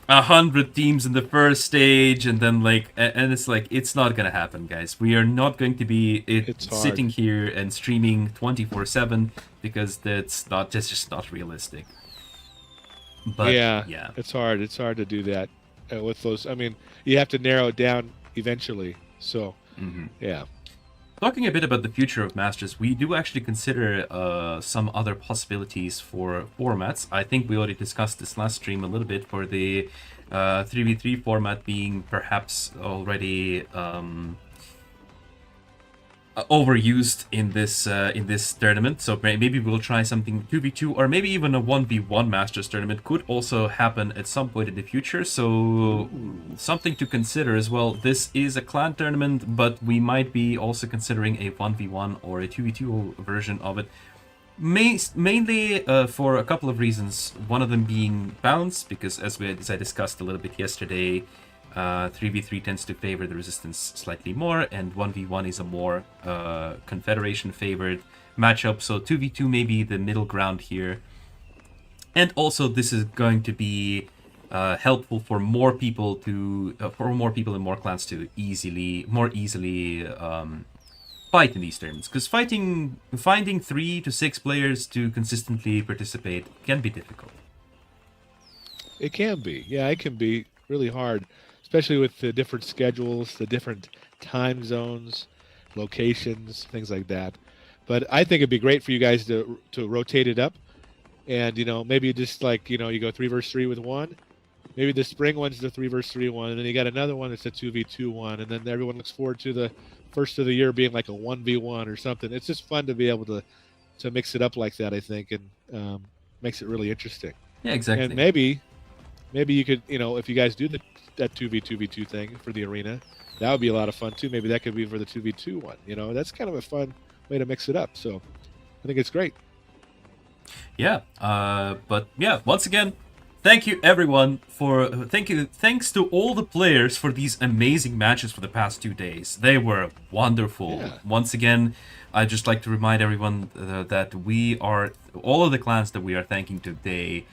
100 teams in the first stage, and then like, and it's like, it's not gonna happen, guys. We are not going to be sitting here and streaming 24/7, because that's just not realistic. But yeah, it's hard. It's hard to do that with those. I mean, you have to narrow it down eventually. So yeah. Talking a bit about the future of Masters, we do actually consider some other possibilities for formats. I think we already discussed this last stream a little bit, for the 3v3 format being perhaps already overused in this tournament. So maybe we'll try something 2v2, or maybe even a 1v1 Masters tournament could also happen at some point in the future. So something to consider as well. This is a clan tournament, but we might be also considering a 1v1 or a 2v2 version of it. Mainly for a couple of reasons. One of them being balance, because as I discussed a little bit yesterday, 3v3 tends to favor the resistance slightly more, and 1v1 is a more confederation favored matchup, so 2v2 may be the middle ground here. And also this is going to be helpful for more people and more clans to more easily fight in these tournaments, because finding 3 to 6 players to consistently participate can be difficult. It can be, yeah, it can be really hard, especially with the different schedules, the different time zones, locations, things like that. But I think it'd be great for you guys to rotate it up, and maybe just like you go 3 versus 3 with one. Maybe the spring one's the 3 versus 3 one, and then you got another one that's a 2v2 one, and then everyone looks forward to the first of the year being like a 1v1 or something. It's just fun to be able to mix it up like that, I think, and makes it really interesting. Yeah, exactly. And maybe you could, if you guys do that 2v2 thing for the arena, that would be a lot of fun too. Maybe that could be for the 2v2 one. That's kind of a fun way to mix it up. So I think it's great. Yeah, but yeah, once again, thank you everyone thanks to all the players for these amazing matches for the past 2 days. They were wonderful. Yeah. Once again, I'd just like to remind everyone that all of the clans that we are thanking today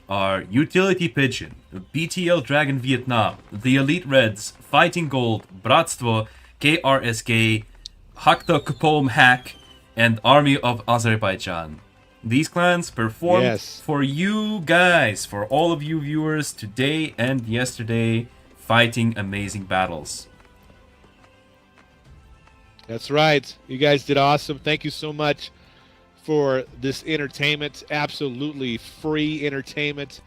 are Utility Pigeon, BTL Dragon Vietnam, the Elite Reds, Fighting Gold, Bratstvo, KRSK, Hakta Kupom Hack, and Army of Azerbaijan. These clans performed for you guys, for all of you viewers today and yesterday, fighting amazing battles. That's right. You guys did awesome. Thank you so much for this entertainment. Absolutely free entertainment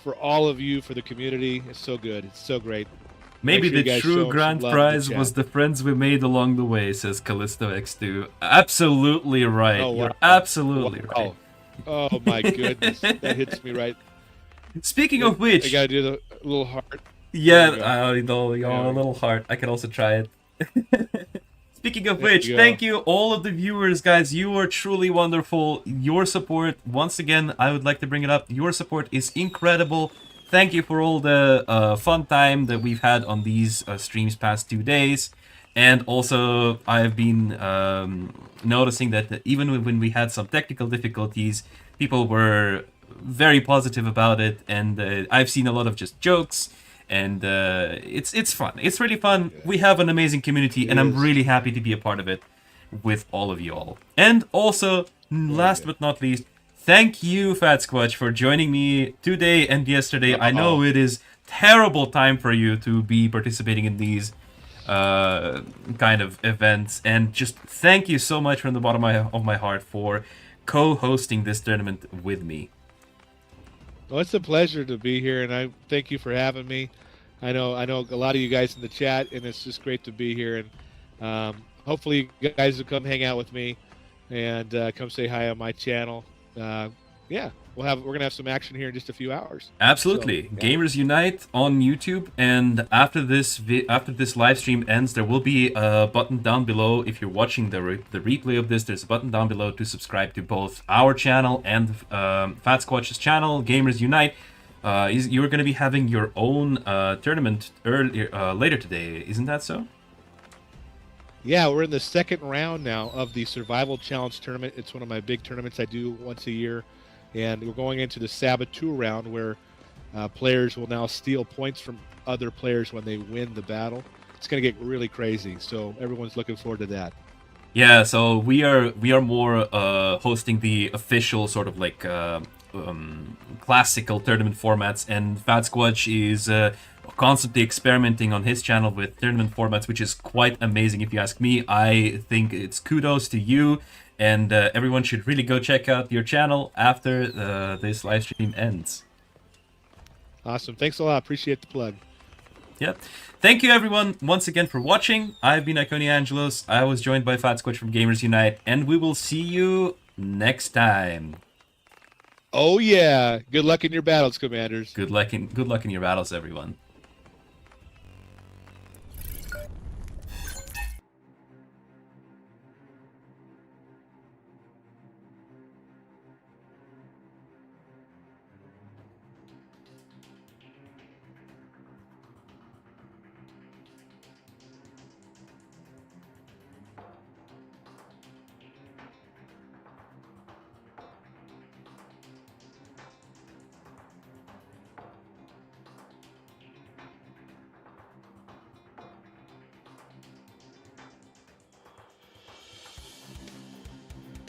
for all of you, for the community. It's so good. It's so great. Maybe the true grand prize was the friends we made along the way, says Callisto X2. Absolutely right. Oh, wow. You're absolutely right. Oh my goodness. That hits me right. Speaking of which, I gotta do the little heart. Yeah, a little heart. I can also try it. Speaking of which, thank you all of the viewers, guys. You are truly wonderful. Your support, once again, I would like to bring it up. Your support is incredible. Thank you for all the fun time that we've had on these streams past 2 days. And also, I've been noticing that even when we had some technical difficulties, people were very positive about it. And I've seen a lot of just jokes. And it's fun. It's really fun. We have an amazing community, and I'm really happy to be a part of it with all of you all. And also, last but not least, thank you, Fat Squatch, for joining me today and yesterday. I know it is terrible time for you to be participating in these kind of events, and just thank you so much from the bottom of my heart for co-hosting this tournament with me. Well, it's a pleasure to be here, and I thank you for having me. I know a lot of you guys in the chat, and it's just great to be here. And hopefully, you guys will come hang out with me and come say hi on my channel. Yeah, we're gonna have some action here in just a few hours. Absolutely, so, Gamers Unite on YouTube, and after this live stream ends, there will be a button down below. If you're watching the replay of this, there's a button down below to subscribe to both our channel and Fat Squatch's channel, Gamers Unite. You're going to be having your own tournament later today, isn't that so? Yeah, we're in the second round now of the Survival Challenge tournament. It's one of my big tournaments I do once a year. And we're going into the Saboteur round where players will now steal points from other players when they win the battle. It's going to get really crazy. So everyone's looking forward to that. Yeah, so we are more hosting the official sort of like classical tournament formats, and Fat Squatch is constantly experimenting on his channel with tournament formats, which is quite amazing if you ask me. I think it's kudos to you, and everyone should really go check out your channel after this live stream ends. Awesome. Thanks a lot. Appreciate the plug. Yep. Thank you everyone once again for watching. I've been Iconi Angelos. I was joined by Fat Squatch from Gamers Unite, and we will see you next time. Oh yeah. Good luck in your battles, Commanders. Good luck in your battles, everyone.